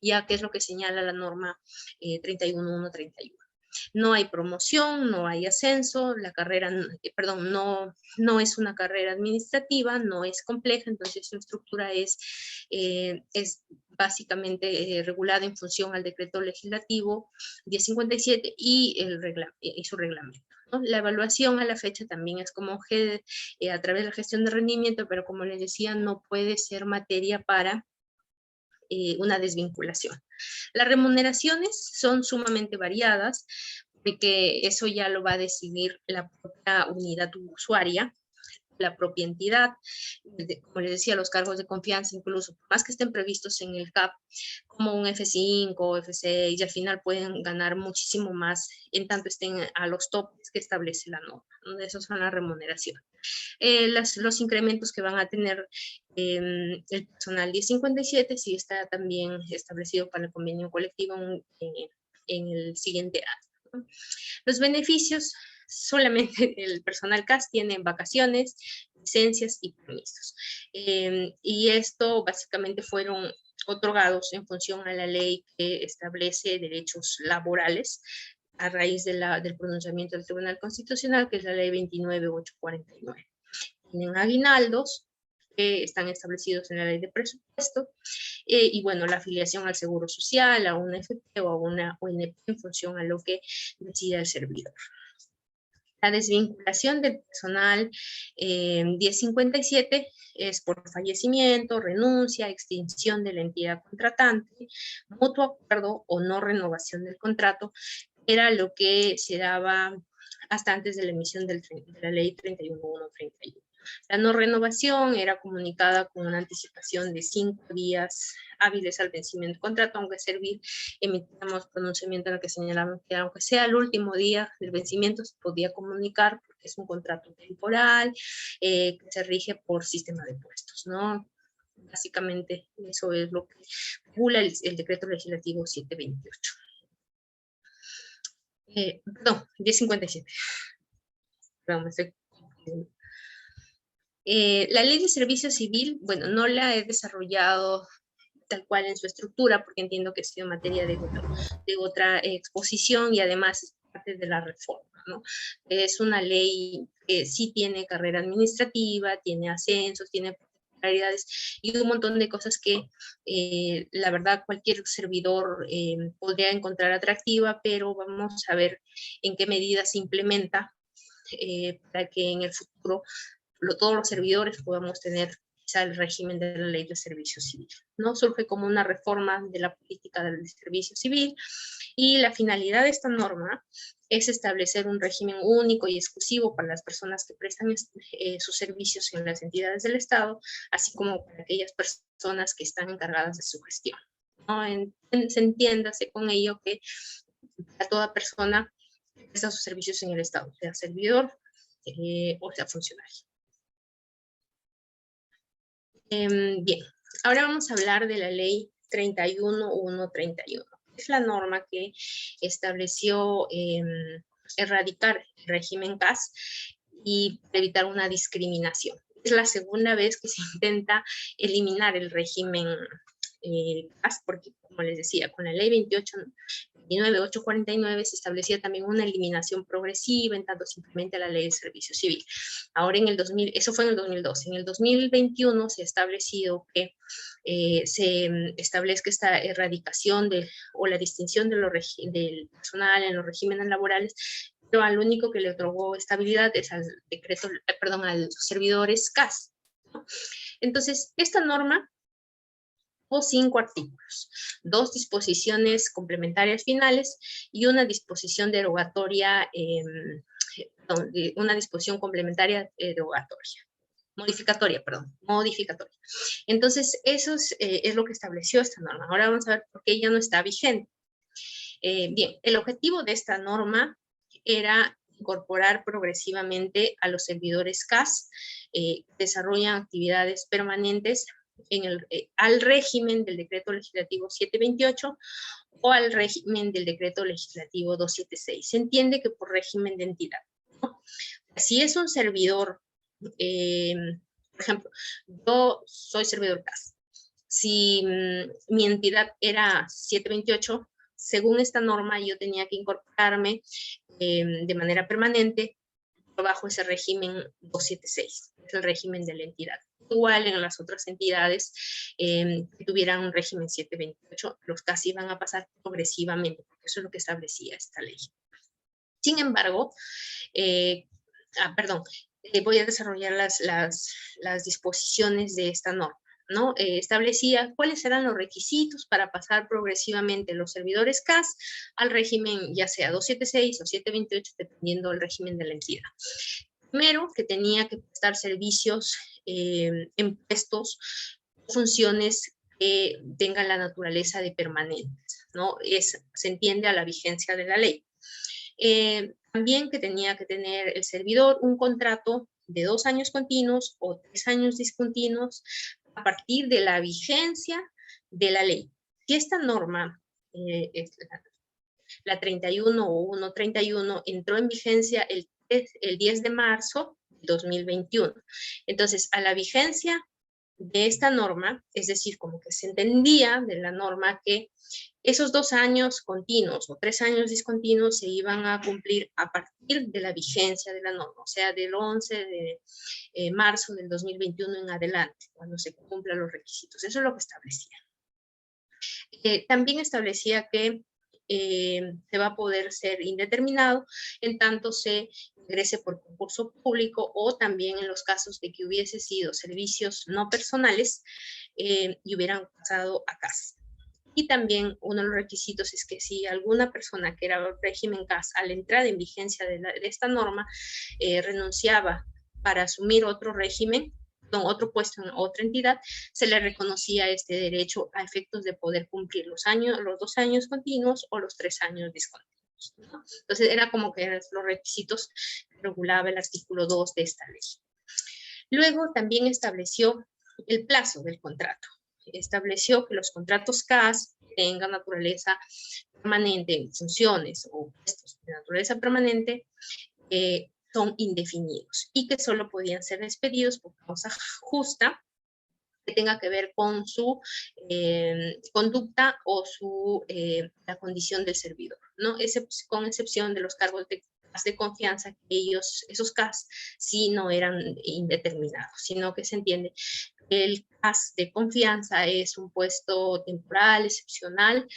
ya qué es lo que señala la norma 31131. No hay promoción, no hay ascenso, la carrera, perdón, no es una carrera administrativa, no es compleja, entonces su estructura es básicamente regulada en función al decreto legislativo 1057 y su reglamento, ¿no? La evaluación a la fecha también es como a través de la gestión de rendimiento, pero como les decía, no puede ser materia para una desvinculación. Las remuneraciones son sumamente variadas, porque eso ya lo va a decidir la propia unidad usuaria, la propia entidad. Como les decía, los cargos de confianza, incluso por más que estén previstos en el CAP, como un F5 o F6, y al final pueden ganar muchísimo más en tanto estén a los topes que establece la norma, ¿no? Esas son las remuneraciones. Los incrementos que van a tener el personal 1057 sí está también establecido para el convenio colectivo en el siguiente año, ¿no? Los beneficios, solamente el personal CAS tiene vacaciones, licencias y permisos. Y esto básicamente fueron otorgados en función a la ley que establece derechos laborales a raíz del pronunciamiento del Tribunal Constitucional, que es la ley 29849. Tienen aguinaldos que están establecidos en la ley de presupuesto, y bueno, la afiliación al Seguro Social, a una FP o a una ONP en función a lo que decida el servidor. La desvinculación del personal 1057 es por fallecimiento, renuncia, extinción de la entidad contratante, mutuo acuerdo o no renovación del contrato, era lo que se daba hasta antes de la emisión de la ley 31131. La no renovación era comunicada con una anticipación de 5 días hábiles al vencimiento del contrato, aunque servir emitíamos pronunciamiento en el que señalamos que aunque sea el último día del vencimiento se podía comunicar, porque es un contrato temporal que se rige por sistema de puestos, ¿no? Básicamente eso es lo que regula el decreto legislativo 728. Perdón, 1057. Perdón, me estoy confundiendo. La ley de servicio civil, bueno, no la he desarrollado tal cual en su estructura, porque entiendo que ha sido materia de otra exposición, y además es parte de la reforma, ¿no? Es una ley que sí tiene carrera administrativa, tiene ascensos, tiene particularidades y un montón de cosas que la verdad cualquier servidor podría encontrar atractiva, pero vamos a ver en qué medida se implementa para que en el futuro todos los servidores podamos tener quizá el régimen de la ley de servicio civil, ¿no? Surge como una reforma de la política del servicio civil, y la finalidad de esta norma es establecer un régimen único y exclusivo para las personas que prestan sus servicios en las entidades del Estado, así como para aquellas personas que están encargadas de su gestión, ¿no? Se entiéndase con ello que a toda persona que presta sus servicios en el Estado, sea servidor o sea funcionario. Bien, ahora vamos a hablar de la ley 31131. Es la norma que estableció erradicar el régimen CAS y evitar una discriminación. Es la segunda vez que se intenta eliminar el régimen CAS, porque, como les decía, con la ley 29849 se establecía también una eliminación progresiva en tanto se implementa la ley de servicio civil. Ahora en el 2000, eso fue en el 2012, en el 2021 se ha establecido que se establezca esta erradicación o la distinción del personal en los regímenes laborales, pero al único que le otorgó estabilidad es al decreto, perdón, a los servidores CAS, ¿no? Entonces, esta norma tuvo 5 artículos, 2 disposiciones complementarias finales y una disposición derogatoria, una disposición complementaria derogatoria. Modificatoria. Entonces, eso es lo que estableció esta norma. Ahora vamos a ver por qué ya no está vigente. Bien, el objetivo de esta norma era incorporar progresivamente a los servidores CAS que desarrollan actividades permanentes al régimen del decreto legislativo 728 o al régimen del decreto legislativo 276. Se entiende que por régimen de entidad, ¿no? Si es un servidor, por ejemplo, yo soy servidor CAS. Si mi entidad era 728, según esta norma yo tenía que incorporarme de manera permanente bajo ese régimen 276, es el régimen de la entidad. Igual en las otras entidades que tuvieran un régimen 728, los CAS iban a pasar progresivamente, porque eso es lo que establecía esta ley. Sin embargo, voy a desarrollar las disposiciones de esta norma, ¿no? Establecía cuáles eran los requisitos para pasar progresivamente los servidores CAS al régimen ya sea 276 o 728, dependiendo del régimen de la entidad. Primero, que tenía que prestar servicios en puestos, funciones que tengan la naturaleza de permanentes, ¿no? Se entiende a la vigencia de la ley. También que tenía que tener el servidor un contrato de 2 años continuos o 3 años discontinuos a partir de la vigencia de la ley. Si esta norma, la 31 o 131, entró en vigencia el 10 de marzo de 2021. Entonces, a la vigencia de esta norma, es decir, como que se entendía de la norma que esos 2 años continuos o 3 años discontinuos se iban a cumplir a partir de la vigencia de la norma, o sea, del 11 de marzo del 2021 en adelante, cuando se cumplan los requisitos. Eso es lo que establecía. También establecía que se va a poder ser indeterminado en tanto se ingrese por concurso público o también en los casos de que hubiese sido servicios no personales y hubieran pasado a CAS. Y también uno de los requisitos es que si alguna persona que era régimen CAS al entrar en vigencia de esta norma renunciaba para asumir otro régimen, otro puesto en otra entidad, se le reconocía este derecho a efectos de poder cumplir los 2 años continuos o los 3 años discontinuos, ¿no? Entonces era como que eran los requisitos que regulaba el artículo 2 de esta ley. Luego también estableció el plazo del contrato. Estableció que los contratos CAS tengan naturaleza permanente, funciones o puestos de naturaleza permanente, son indefinidos y que solo podían ser despedidos por causa justa que tenga que ver con su conducta o la condición del servidor, ¿no? Con excepción de los cargos de confianza, que esos CAS sí no eran indeterminados, sino que se entiende que el CAS de confianza es un puesto temporal, excepcional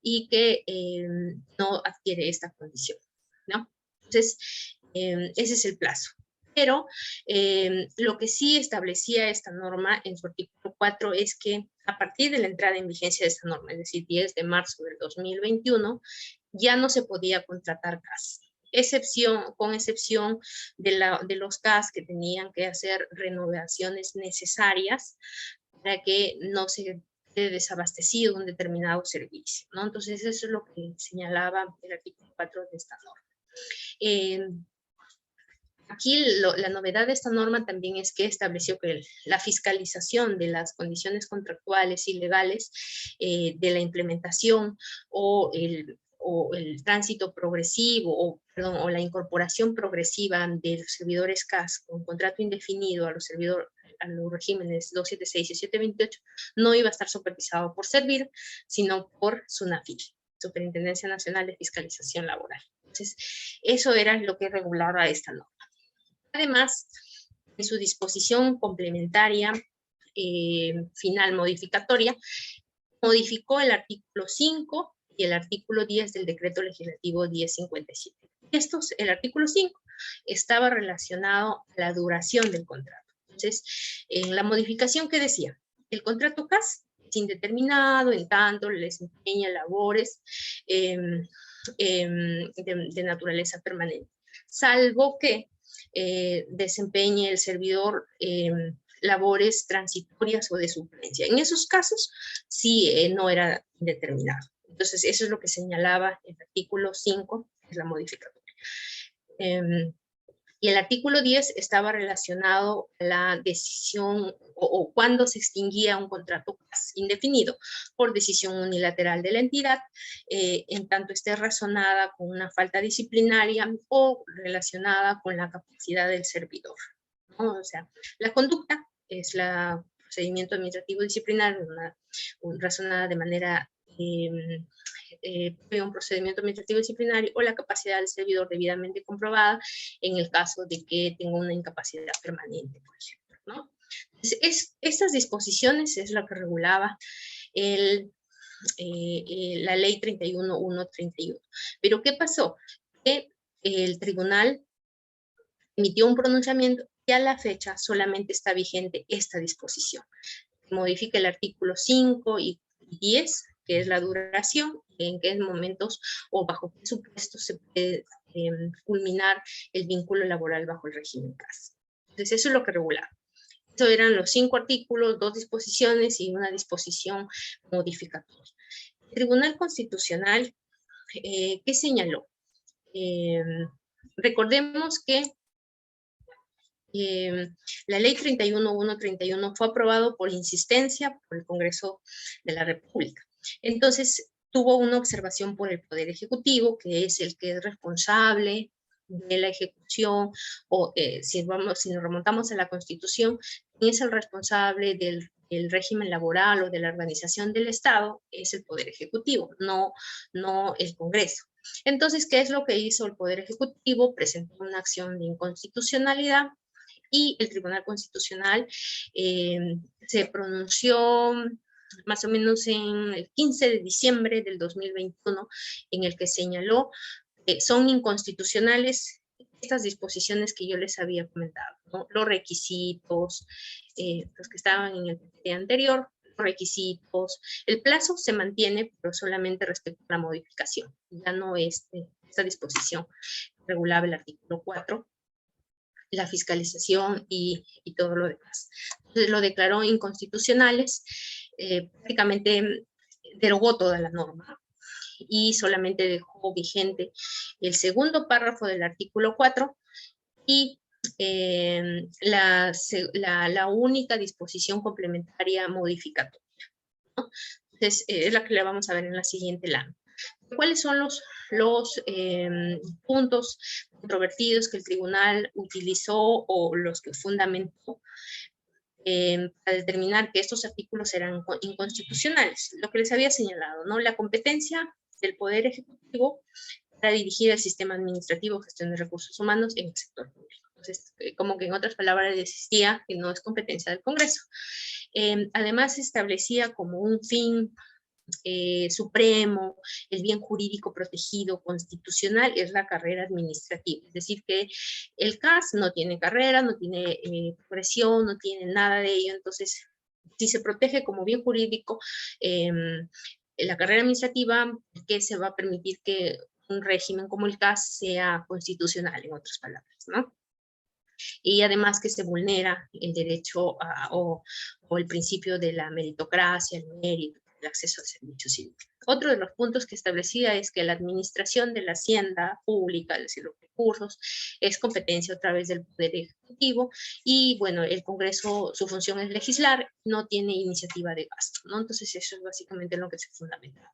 y que no adquiere esta condición, ¿no? Entonces, ese es el plazo. Pero lo que sí establecía esta norma en su artículo 4 es que a partir de la entrada en vigencia de esta norma, es decir, 10 de marzo del 2021, ya no se podía contratar CAS, con excepción de los CAS que tenían que hacer renovaciones necesarias para que no se quede desabastecido un determinado servicio, ¿no? Entonces, eso es lo que señalaba el artículo 4 de esta norma. Aquí la novedad de esta norma también es que estableció que la fiscalización de las condiciones contractuales y legales de la implementación o el tránsito progresivo o la incorporación progresiva de los servidores CAS con contrato indefinido a los regímenes 276 y 728 no iba a estar supervisado por Servir, sino por SUNAFIL, Superintendencia Nacional de Fiscalización Laboral. Entonces, eso era lo que regulaba esta norma. Además, en su disposición complementaria final modificatoria, modificó el artículo 5 y el artículo 10 del decreto legislativo 1057. El artículo 5 estaba relacionado a la duración del contrato. Entonces, en la modificación que decía, el contrato CAS es indeterminado en tanto le desempeña labores de naturaleza permanente, salvo que desempeñe el servidor labores transitorias o de suplencia. En esos casos, sí, no era determinado. Entonces, eso es lo que señalaba el artículo 5, que es la modificatoria. Y el artículo 10 estaba relacionado a la decisión o cuando se extinguía un contrato indefinido por decisión unilateral de la entidad, en tanto esté razonada con una falta disciplinaria o relacionada con la capacidad del servidor, ¿no? O sea, la conducta es el procedimiento administrativo disciplinario razonada de manera un procedimiento administrativo disciplinario o la capacidad del servidor debidamente comprobada en el caso de que tenga una incapacidad permanente, por ejemplo, ¿no? Entonces, estas disposiciones es lo que regulaba la ley 31.131. Pero ¿qué pasó? Que el tribunal emitió un pronunciamiento y a la fecha solamente está vigente esta disposición. Modifica el artículo 5 y 10, que es la duración, en qué momentos o bajo qué supuestos se puede culminar el vínculo laboral bajo el régimen CAS. Entonces, eso es lo que regulaba. Eso eran los 5 artículos, 2 disposiciones y una disposición modificatoria. El Tribunal Constitucional, ¿qué señaló? Recordemos que la ley 31.131 fue aprobado por insistencia por el Congreso de la República. Entonces, tuvo una observación por el Poder Ejecutivo, que es el que es responsable de la ejecución, o si nos remontamos a la Constitución, ¿quién es el responsable del régimen laboral o de la organización del Estado? Es el Poder Ejecutivo, no el Congreso. Entonces, ¿qué es lo que hizo el Poder Ejecutivo? Presentó una acción de inconstitucionalidad y el Tribunal Constitucional se pronunció más o menos en el 15 de diciembre del 2021, en el que señaló que son inconstitucionales estas disposiciones que yo les había comentado, ¿no? Los requisitos, los que estaban en el PPT anterior, los requisitos, el plazo se mantiene, pero solamente respecto a la modificación, ya no esta disposición regulaba el artículo 4, la fiscalización y todo lo demás. Entonces, lo declaró inconstitucionales, prácticamente derogó toda la norma y solamente dejó vigente el segundo párrafo del artículo 4 y la única disposición complementaria modificatoria, ¿no? Entonces, es la que la vamos a ver en la siguiente lámina. ¿Cuáles son los puntos controvertidos que el tribunal utilizó o los que fundamentó para determinar que estos artículos eran inconstitucionales? Lo que les había señalado, ¿no? La competencia del Poder Ejecutivo para dirigir el sistema administrativo, gestión de recursos humanos en el sector público. Entonces, como que en otras palabras decía que no es competencia del Congreso. Además, se establecía como un fin supremo, el bien jurídico protegido constitucional es la carrera administrativa, es decir que el CAS no tiene carrera, no tiene progresión, no tiene nada de ello. Entonces, si se protege como bien jurídico la carrera administrativa, que se va a permitir que un régimen como el CAS sea constitucional, en otras palabras, ¿no? Y además que se vulnera el derecho o el principio de la meritocracia, el mérito, el acceso al servicio civil. Otro de los puntos que establecía es que la administración de la hacienda pública, es decir, los recursos, es competencia a través del Poder Ejecutivo y, bueno, el Congreso, su función es legislar, no tiene iniciativa de gasto, ¿no? Entonces, eso es básicamente lo que se fundamenta.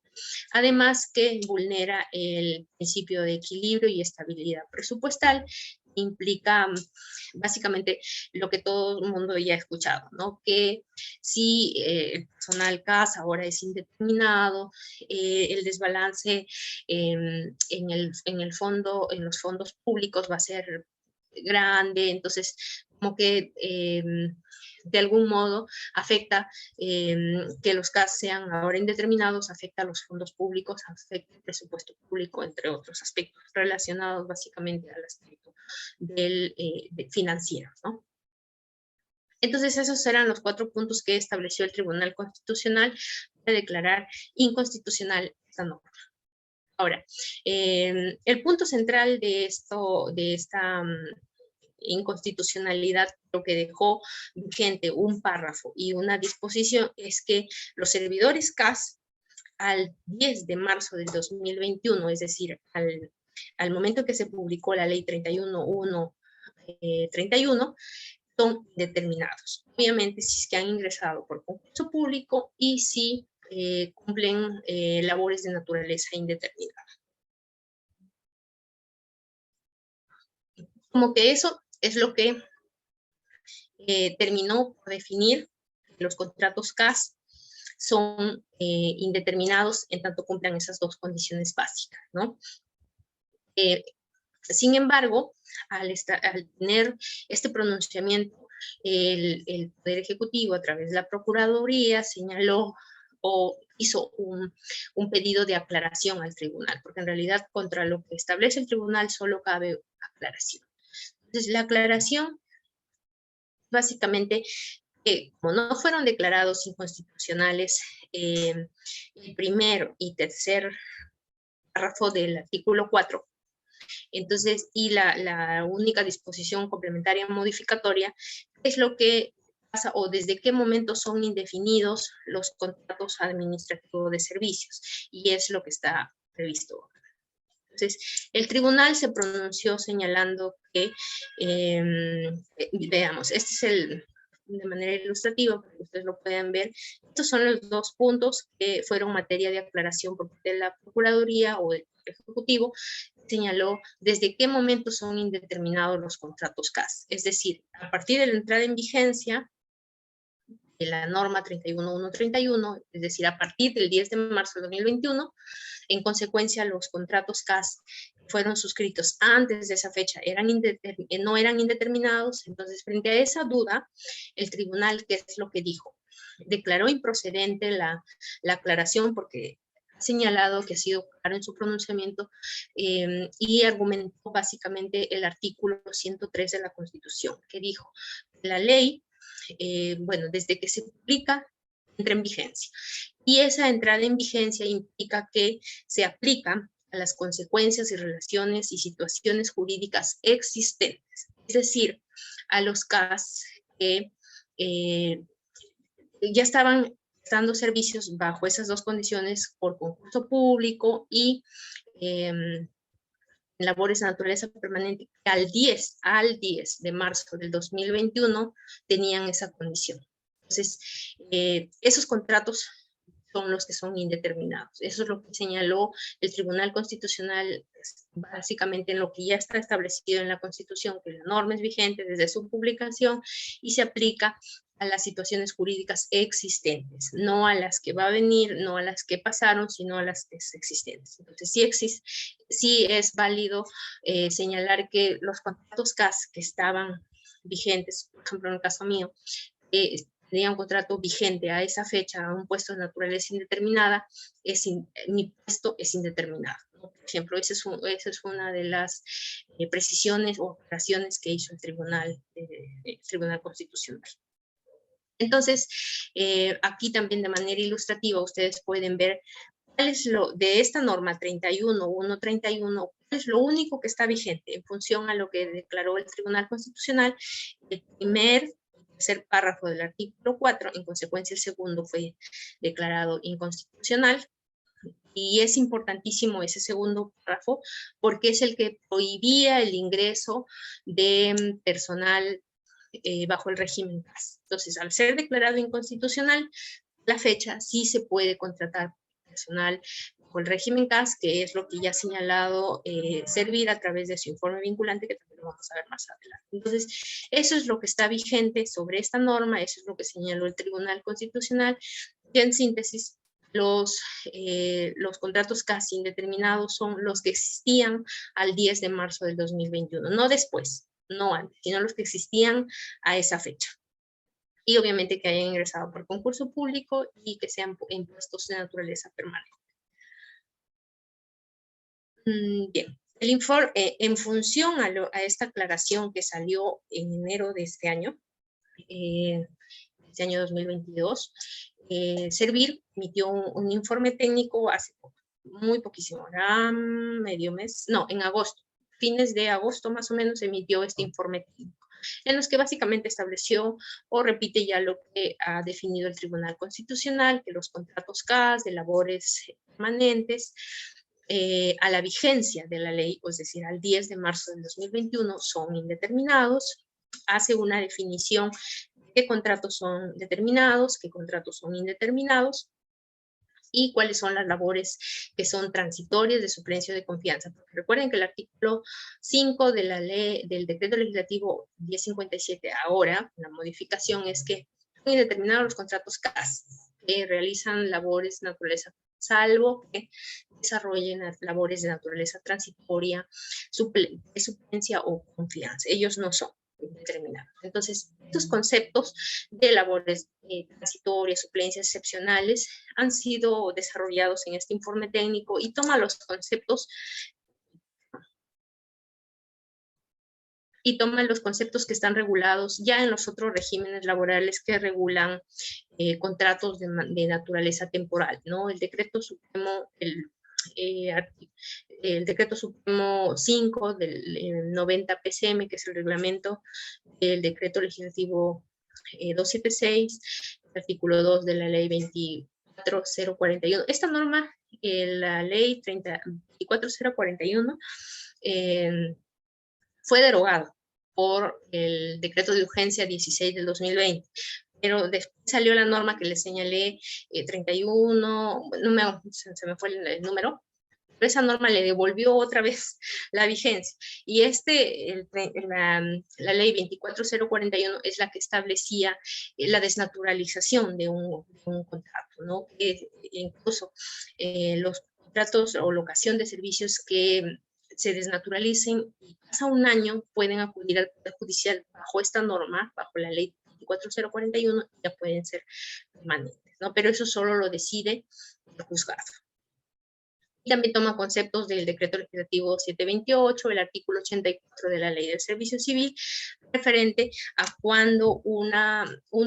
Además, que vulnera el principio de equilibrio y estabilidad presupuestal, implica básicamente lo que todo el mundo ya ha escuchado, ¿no? Que si el personal CAS ahora es indeterminado, el desbalance en el fondo, en los fondos públicos va a ser grande, entonces como que de algún modo afecta que los CAS sean ahora indeterminados, afecta a los fondos públicos, afecta el presupuesto público, entre otros aspectos relacionados básicamente al aspecto financiero, ¿no? Entonces, esos eran los 4 puntos que estableció el Tribunal Constitucional para declarar inconstitucional esta norma. Ahora, el punto central de esta inconstitucionalidad, lo que dejó vigente un párrafo y una disposición, es que los servidores CAS al 10 de marzo del 2021, es decir, al momento que se publicó la ley 31.1.31, son determinados. Obviamente, si es que han ingresado por concurso público y si cumplen labores de naturaleza indeterminada. Como que eso es lo que terminó por definir que los contratos CAS son indeterminados en tanto cumplan esas 2 condiciones básicas, ¿no? Sin embargo, al tener este pronunciamiento, el Poder Ejecutivo, a través de la Procuraduría, señaló o hizo un pedido de aclaración al tribunal, porque en realidad contra lo que establece el tribunal solo cabe aclaración. Entonces, la aclaración, básicamente, como no fueron declarados inconstitucionales el primero y tercer párrafo del artículo 4, entonces, y la única disposición complementaria modificatoria es lo que pasa o desde qué momento son indefinidos los contratos administrativos de servicios, y es lo que está previsto. Entonces, el tribunal se pronunció señalando que, veamos, este es de manera ilustrativa, para que ustedes lo puedan ver, estos son los 2 puntos que fueron materia de aclaración por parte de la Procuraduría o del Ejecutivo. Señaló desde qué momento son indeterminados los contratos CAS, es decir, a partir de la entrada en vigencia de la norma 31.1.31, es decir, a partir del 10 de marzo de 2021, en consecuencia, los contratos CAS fueron suscritos antes de esa fecha, no eran indeterminados. Entonces, frente a esa duda, el tribunal, ¿qué es lo que dijo? Declaró improcedente la aclaración porque ha señalado que ha sido claro en su pronunciamiento y argumentó básicamente el artículo 103 de la Constitución, que dijo que la ley, bueno, desde que se publica, entra en vigencia. Y esa entrada en vigencia implica que se aplica a las consecuencias y relaciones y situaciones jurídicas existentes, es decir, a los CAS que ya estaban dando servicios bajo esas 2 condiciones por concurso público y labores de naturaleza permanente, que al 10 de marzo del 2021 tenían esa condición. Entonces, esos contratos son los que son indeterminados. Eso es lo que señaló el Tribunal Constitucional, básicamente en lo que ya está establecido en la Constitución, que la norma es vigente desde su publicación y se aplica a las situaciones jurídicas existentes, no a las que va a venir, no a las que pasaron, sino a las que es existentes. Entonces, sí es válido señalar que los contratos CAS que estaban vigentes, por ejemplo, en el caso mío, tenía un contrato vigente a esa fecha, a un puesto de naturaleza indeterminada, mi puesto es indeterminado, ¿no? Por ejemplo, esa es una de las precisiones o operaciones que hizo el Tribunal Constitucional. Entonces, aquí también de manera ilustrativa ustedes pueden ver cuál es de esta norma 31.1.31, cuál es lo único que está vigente en función a lo que declaró el Tribunal Constitucional. El primer tercer párrafo del artículo 4, en consecuencia el segundo fue declarado inconstitucional. Y es importantísimo ese segundo párrafo porque es el que prohibía el ingreso de personal bajo el régimen CAS. Entonces, al ser declarado inconstitucional, la fecha sí se puede contratar personal bajo el régimen CAS, que es lo que ya ha señalado Servir a través de su informe vinculante, que también lo vamos a ver más adelante. Entonces, eso es lo que está vigente sobre esta norma, eso es lo que señaló el Tribunal Constitucional, y en síntesis, los contratos casi indeterminados son los que existían al 10 de marzo del 2021, no después, no antes, sino los que existían a esa fecha. Y obviamente que hayan ingresado por concurso público y que sean impuestos de naturaleza permanente. Bien, el informe, en función a esta aclaración que salió en enero de este año 2022, Servir emitió un informe técnico hace poco, muy poquísimo, era medio mes, no, en agosto, fines de agosto más o menos emitió este informe técnico, en los que básicamente estableció o repite ya lo que ha definido el Tribunal Constitucional, que los contratos CAS de labores permanentes a la vigencia de la ley, es decir, al 10 de marzo del 2021, son indeterminados, hace una definición qué contratos son determinados, qué contratos son indeterminados y cuáles son las labores que son transitorias de suplencia de confianza. Porque recuerden que el artículo 5 de la ley, del decreto legislativo 1057 ahora, la modificación es que son indeterminados los contratos CAS, que realizan labores de naturaleza, salvo que desarrollen labores de naturaleza transitoria, suplencia o confianza. Ellos no son determinados. Entonces, estos conceptos de labores transitorias, suplencias excepcionales, han sido desarrollados en este informe técnico y toma los conceptos que están regulados ya en los otros regímenes laborales que regulan contratos de naturaleza temporal, ¿no? El decreto supremo, el decreto supremo 5 del 90 PCM, que es el reglamento del decreto legislativo 276, el artículo 2 de la ley 24041. Esta norma, la ley 24041, fue derogado por el decreto de urgencia 16 del 2020. Pero después salió la norma que les señalé, 31, se me fue el número, pero esa norma le devolvió otra vez la vigencia. Y la ley 24041 es la que establecía la desnaturalización de un contrato, ¿no? Incluso los contratos o locación de servicios que se desnaturalicen y pasa un año, pueden acudir al Poder Judicial bajo esta norma, bajo la ley 24041, ya pueden ser permanentes, ¿no? Pero eso solo lo decide el juzgado. Y también toma conceptos del decreto legislativo 728, el artículo 84 de la ley del servicio civil, referente a cuando un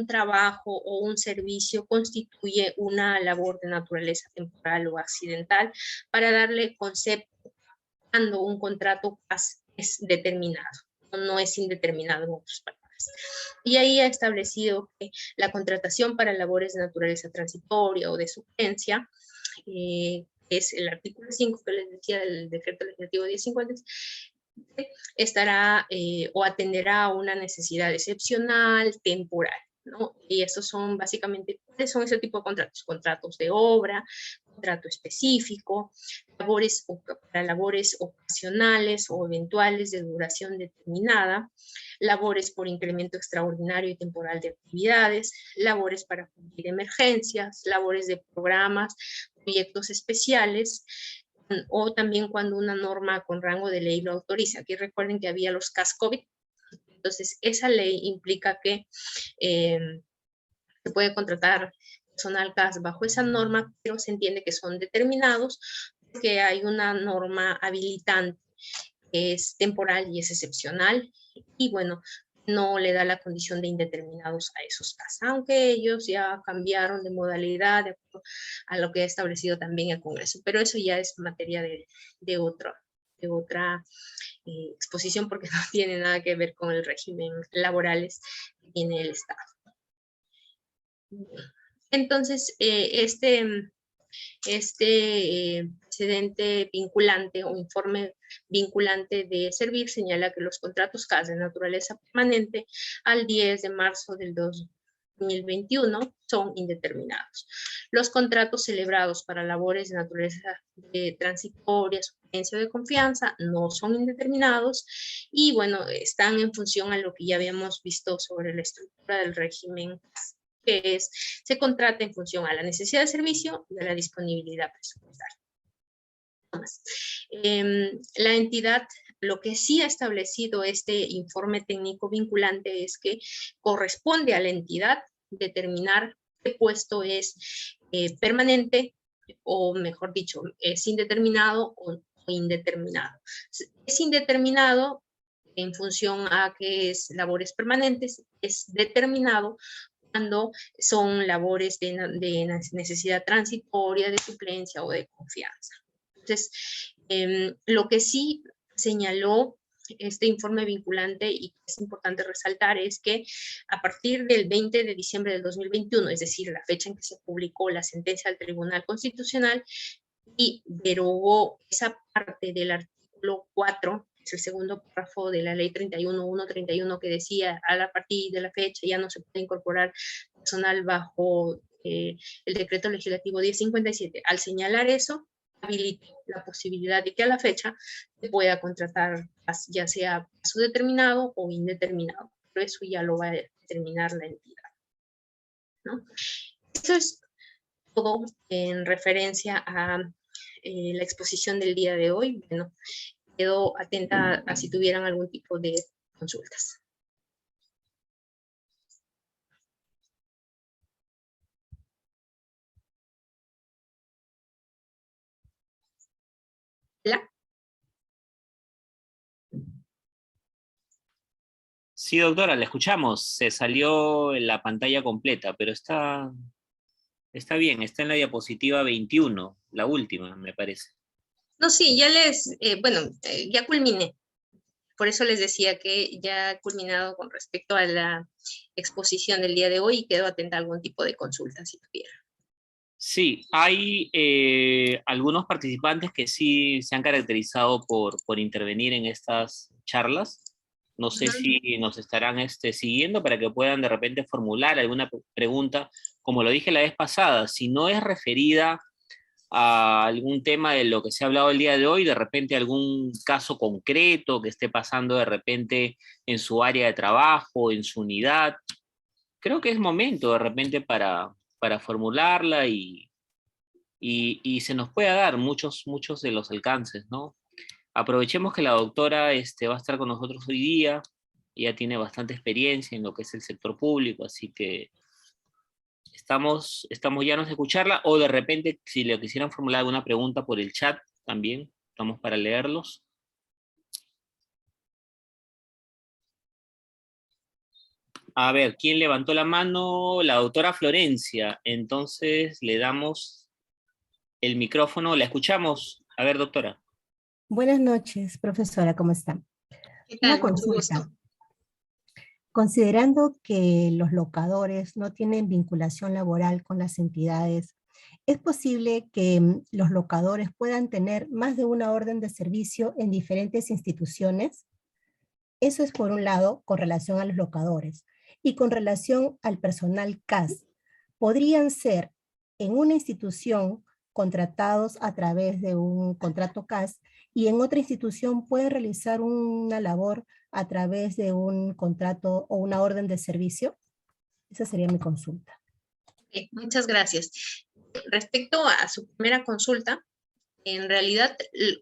trabajo o un servicio constituye una labor de naturaleza temporal o accidental, para darle concepto cuando un contrato es determinado, no es indeterminado en otras palabras. Y ahí ha establecido que la contratación para labores de naturaleza transitoria o de suplencia, es el artículo 5 que les decía del decreto legislativo 1050, estará o atenderá a una necesidad excepcional, temporal, ¿no? Y estos son básicamente, ¿cuáles son ese tipo de contratos? Contratos de obra, contrato específico, para labores ocasionales o eventuales de duración determinada, labores por incremento extraordinario y temporal de actividades, labores para cubrir emergencias, labores de programas, proyectos especiales, o también cuando una norma con rango de ley lo autoriza. Aquí recuerden que había los CAS COVID, entonces esa ley implica que se puede contratar personal CAS bajo esa norma, pero se entiende que son determinados porque hay una norma habilitante que es temporal y es excepcional, y bueno, no le da la condición de indeterminados a esos CAS, aunque ellos ya cambiaron de modalidad de acuerdo a lo que ha establecido también el Congreso, pero eso ya es materia de otro de otra exposición porque no tiene nada que ver con el régimen laborales que tiene el Estado. Entonces, este precedente vinculante o informe vinculante de Servir señala que los contratos CAS de naturaleza permanente al 10 de marzo del 2021 son indeterminados. Los contratos celebrados para labores de naturaleza transitoria, suplencia de confianza, no son indeterminados y, bueno, están en función a lo que ya habíamos visto sobre la estructura del régimen CAS, que se contrata en función a la necesidad de servicio y a la disponibilidad presupuestaria. La entidad, lo que sí ha establecido este informe técnico vinculante es que corresponde a la entidad determinar qué puesto es permanente, o mejor dicho, es indeterminado o indeterminado. Es indeterminado en función a que es labores permanentes, es determinado cuando son labores de necesidad transitoria, de suplencia o de confianza. Entonces, lo que sí señaló este informe vinculante y que es importante resaltar es que a partir del 20 de diciembre del 2021, es decir, la fecha en que se publicó la sentencia del Tribunal Constitucional y derogó esa parte del artículo 4, es el segundo párrafo de la ley 31.131 que decía a partir de la fecha ya no se puede incorporar personal bajo el decreto legislativo 1057. Al señalar eso, habilita la posibilidad de que a la fecha se pueda contratar ya sea plazo determinado o indeterminado, pero eso ya lo va a determinar la entidad, ¿no? Eso es todo en referencia a la exposición del día de hoy. Bueno, quedo atenta a si tuvieran algún tipo de consultas. ¿Hola? Sí, doctora, le escuchamos. Se salió en la pantalla completa, pero está bien, está en la diapositiva 21, la última, me parece. No, sí, ya ya culminé. Por eso les decía que ya he culminado con respecto a la exposición del día de hoy y quedo atenta a algún tipo de consulta si tuviera. Sí, hay algunos participantes que sí se han caracterizado por intervenir en estas charlas. No sé si nos estarán siguiendo para que puedan de repente formular alguna pregunta. Como lo dije la vez pasada, si no es referida a algún tema de lo que se ha hablado el día de hoy, de repente algún caso concreto que esté pasando de repente en su área de trabajo, en su unidad, creo que es momento de repente para formularla y se nos pueda dar muchos de los alcances, ¿no? Aprovechemos que la doctora va a estar con nosotros hoy día, ella tiene bastante experiencia en lo que es el sector público, así que estamos ya a escucharla, o de repente, si le quisieran formular alguna pregunta por el chat, también estamos para leerlos. A ver, ¿quién levantó la mano? La doctora Florencia. Entonces le damos el micrófono. ¿La escuchamos? A ver, doctora. Buenas noches, profesora, ¿cómo están? ¿Qué tal? Una consulta. Considerando que los locadores no tienen vinculación laboral con las entidades, ¿es posible que los locadores puedan tener más de una orden de servicio en diferentes instituciones? Eso es por un lado con relación a los locadores. Y con relación al personal CAS, ¿podrían ser en una institución contratados a través de un contrato CAS y en otra institución pueden realizar una labor a través de un contrato o una orden de servicio? Esa sería mi consulta. Okay, muchas gracias. Respecto a su primera consulta, en realidad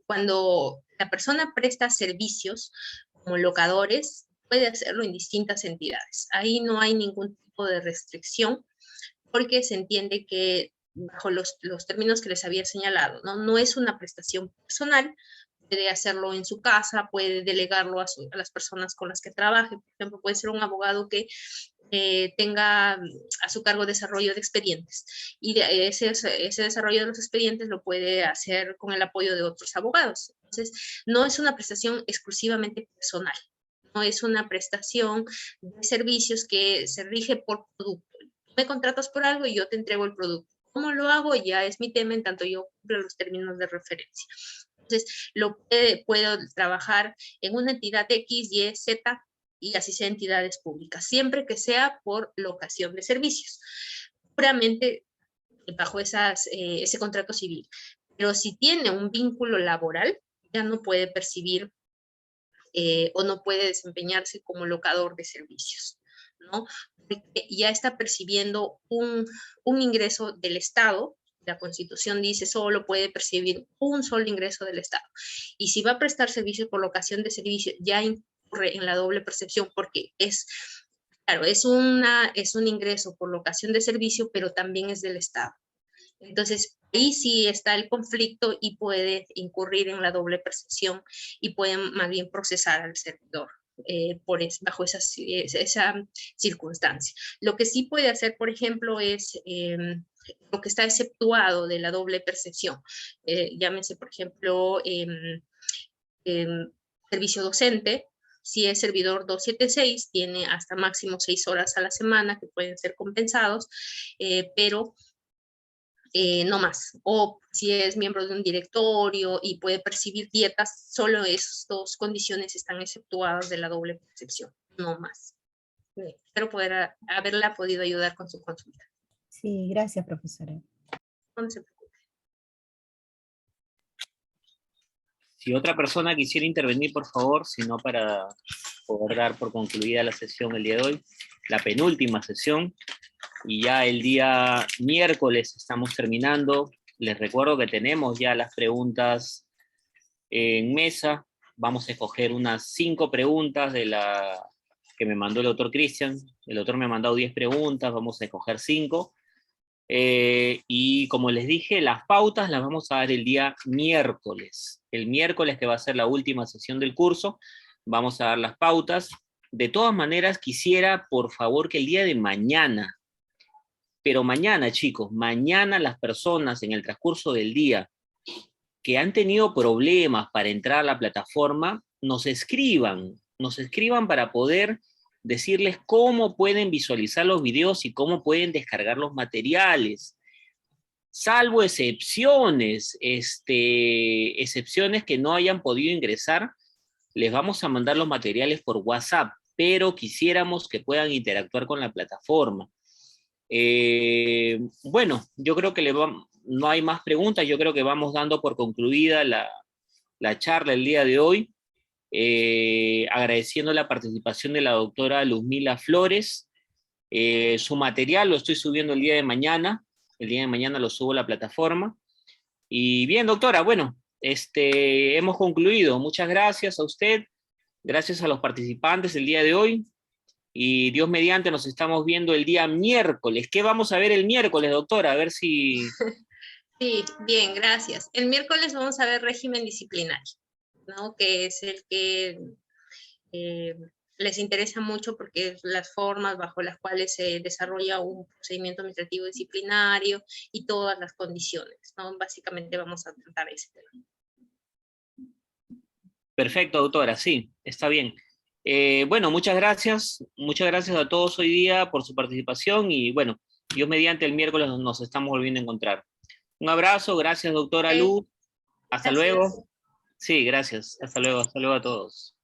cuando la persona presta servicios como locadores, puede hacerlo en distintas entidades. Ahí no hay ningún tipo de restricción porque se entiende que bajo los términos que les había señalado, no es una prestación personal, puede hacerlo en su casa, puede delegarlo a las personas con las que trabaje. Por ejemplo, puede ser un abogado que tenga a su cargo desarrollo de expedientes. Y ese desarrollo de los expedientes lo puede hacer con el apoyo de otros abogados. Entonces, no es una prestación exclusivamente personal. No es una prestación de servicios que se rige por producto. Me contratas por algo y yo te entrego el producto. ¿Cómo lo hago? Ya es mi tema, en tanto yo cumplo los términos de referencia. Entonces, puedo trabajar en una entidad X, Y, Z, y así sea entidades públicas, siempre que sea por locación de servicios, puramente bajo ese contrato civil. Pero si tiene un vínculo laboral, ya no puede percibir o no puede desempeñarse como locador de servicios, ¿no? Porque ya está percibiendo un ingreso del Estado. La Constitución dice solo puede percibir un solo ingreso del Estado. Y si va a prestar servicios por locación de servicios, ya incurre en la doble percepción, porque claro, es un ingreso por locación de servicio, pero también es del Estado. Entonces, ahí sí está el conflicto y puede incurrir en la doble percepción y pueden más bien procesar al servidor bajo esa circunstancia. Lo que sí puede hacer, por ejemplo, es lo que está exceptuado de la doble percepción. Llámese, por ejemplo, servicio docente. Si es servidor 276, tiene hasta máximo 6 horas a la semana que pueden ser compensados, pero no más. O si es miembro de un directorio y puede percibir dietas, solo esas dos condiciones están exceptuadas de la doble percepción, no más. Espero haberla podido ayudar con su consulta. Sí, gracias, profesora. No se preocupe. Si otra persona quisiera intervenir, por favor, si no, para poder dar por concluida la sesión el día de hoy, la penúltima sesión, y ya el día miércoles estamos terminando. Les recuerdo que tenemos ya las preguntas en mesa. Vamos a escoger unas 5 preguntas de la que me mandó el doctor Cristian. El doctor me ha mandado 10 preguntas, vamos a escoger 5. Y como les dije, las pautas las vamos a dar el día miércoles. El miércoles, que va a ser la última sesión del curso, vamos a dar las pautas. De todas maneras, quisiera, por favor, que el día de mañana, pero mañana, chicos, mañana las personas en el transcurso del día que han tenido problemas para entrar a la plataforma, nos escriban para poder decirles cómo pueden visualizar los videos y cómo pueden descargar los materiales. Salvo excepciones, excepciones que no hayan podido ingresar, les vamos a mandar los materiales por WhatsApp, pero quisiéramos que puedan interactuar con la plataforma. Bueno, yo creo que no hay más preguntas, yo creo que vamos dando por concluida la charla el día de hoy, agradeciendo la participación de la doctora Luzmila Flores. Su material lo estoy subiendo el día de mañana lo subo a la plataforma. Y bien, doctora, bueno, hemos concluido. Muchas gracias a usted, gracias a los participantes el día de hoy. Y Dios mediante nos estamos viendo el día miércoles. ¿Qué vamos a ver el miércoles, doctora? A ver si... Sí, bien, gracias. El miércoles vamos a ver régimen disciplinario, ¿no? Que es el que les interesa mucho porque es las formas bajo las cuales se desarrolla un procedimiento administrativo disciplinario y todas las condiciones, ¿no? Básicamente vamos a tratar ese tema. Perfecto, doctora, sí, está bien. Bueno, muchas gracias a todos hoy día por su participación y bueno, Dios mediante el miércoles nos estamos volviendo a encontrar. Un abrazo, gracias doctora Luz, hasta luego. Sí, gracias, hasta luego a todos.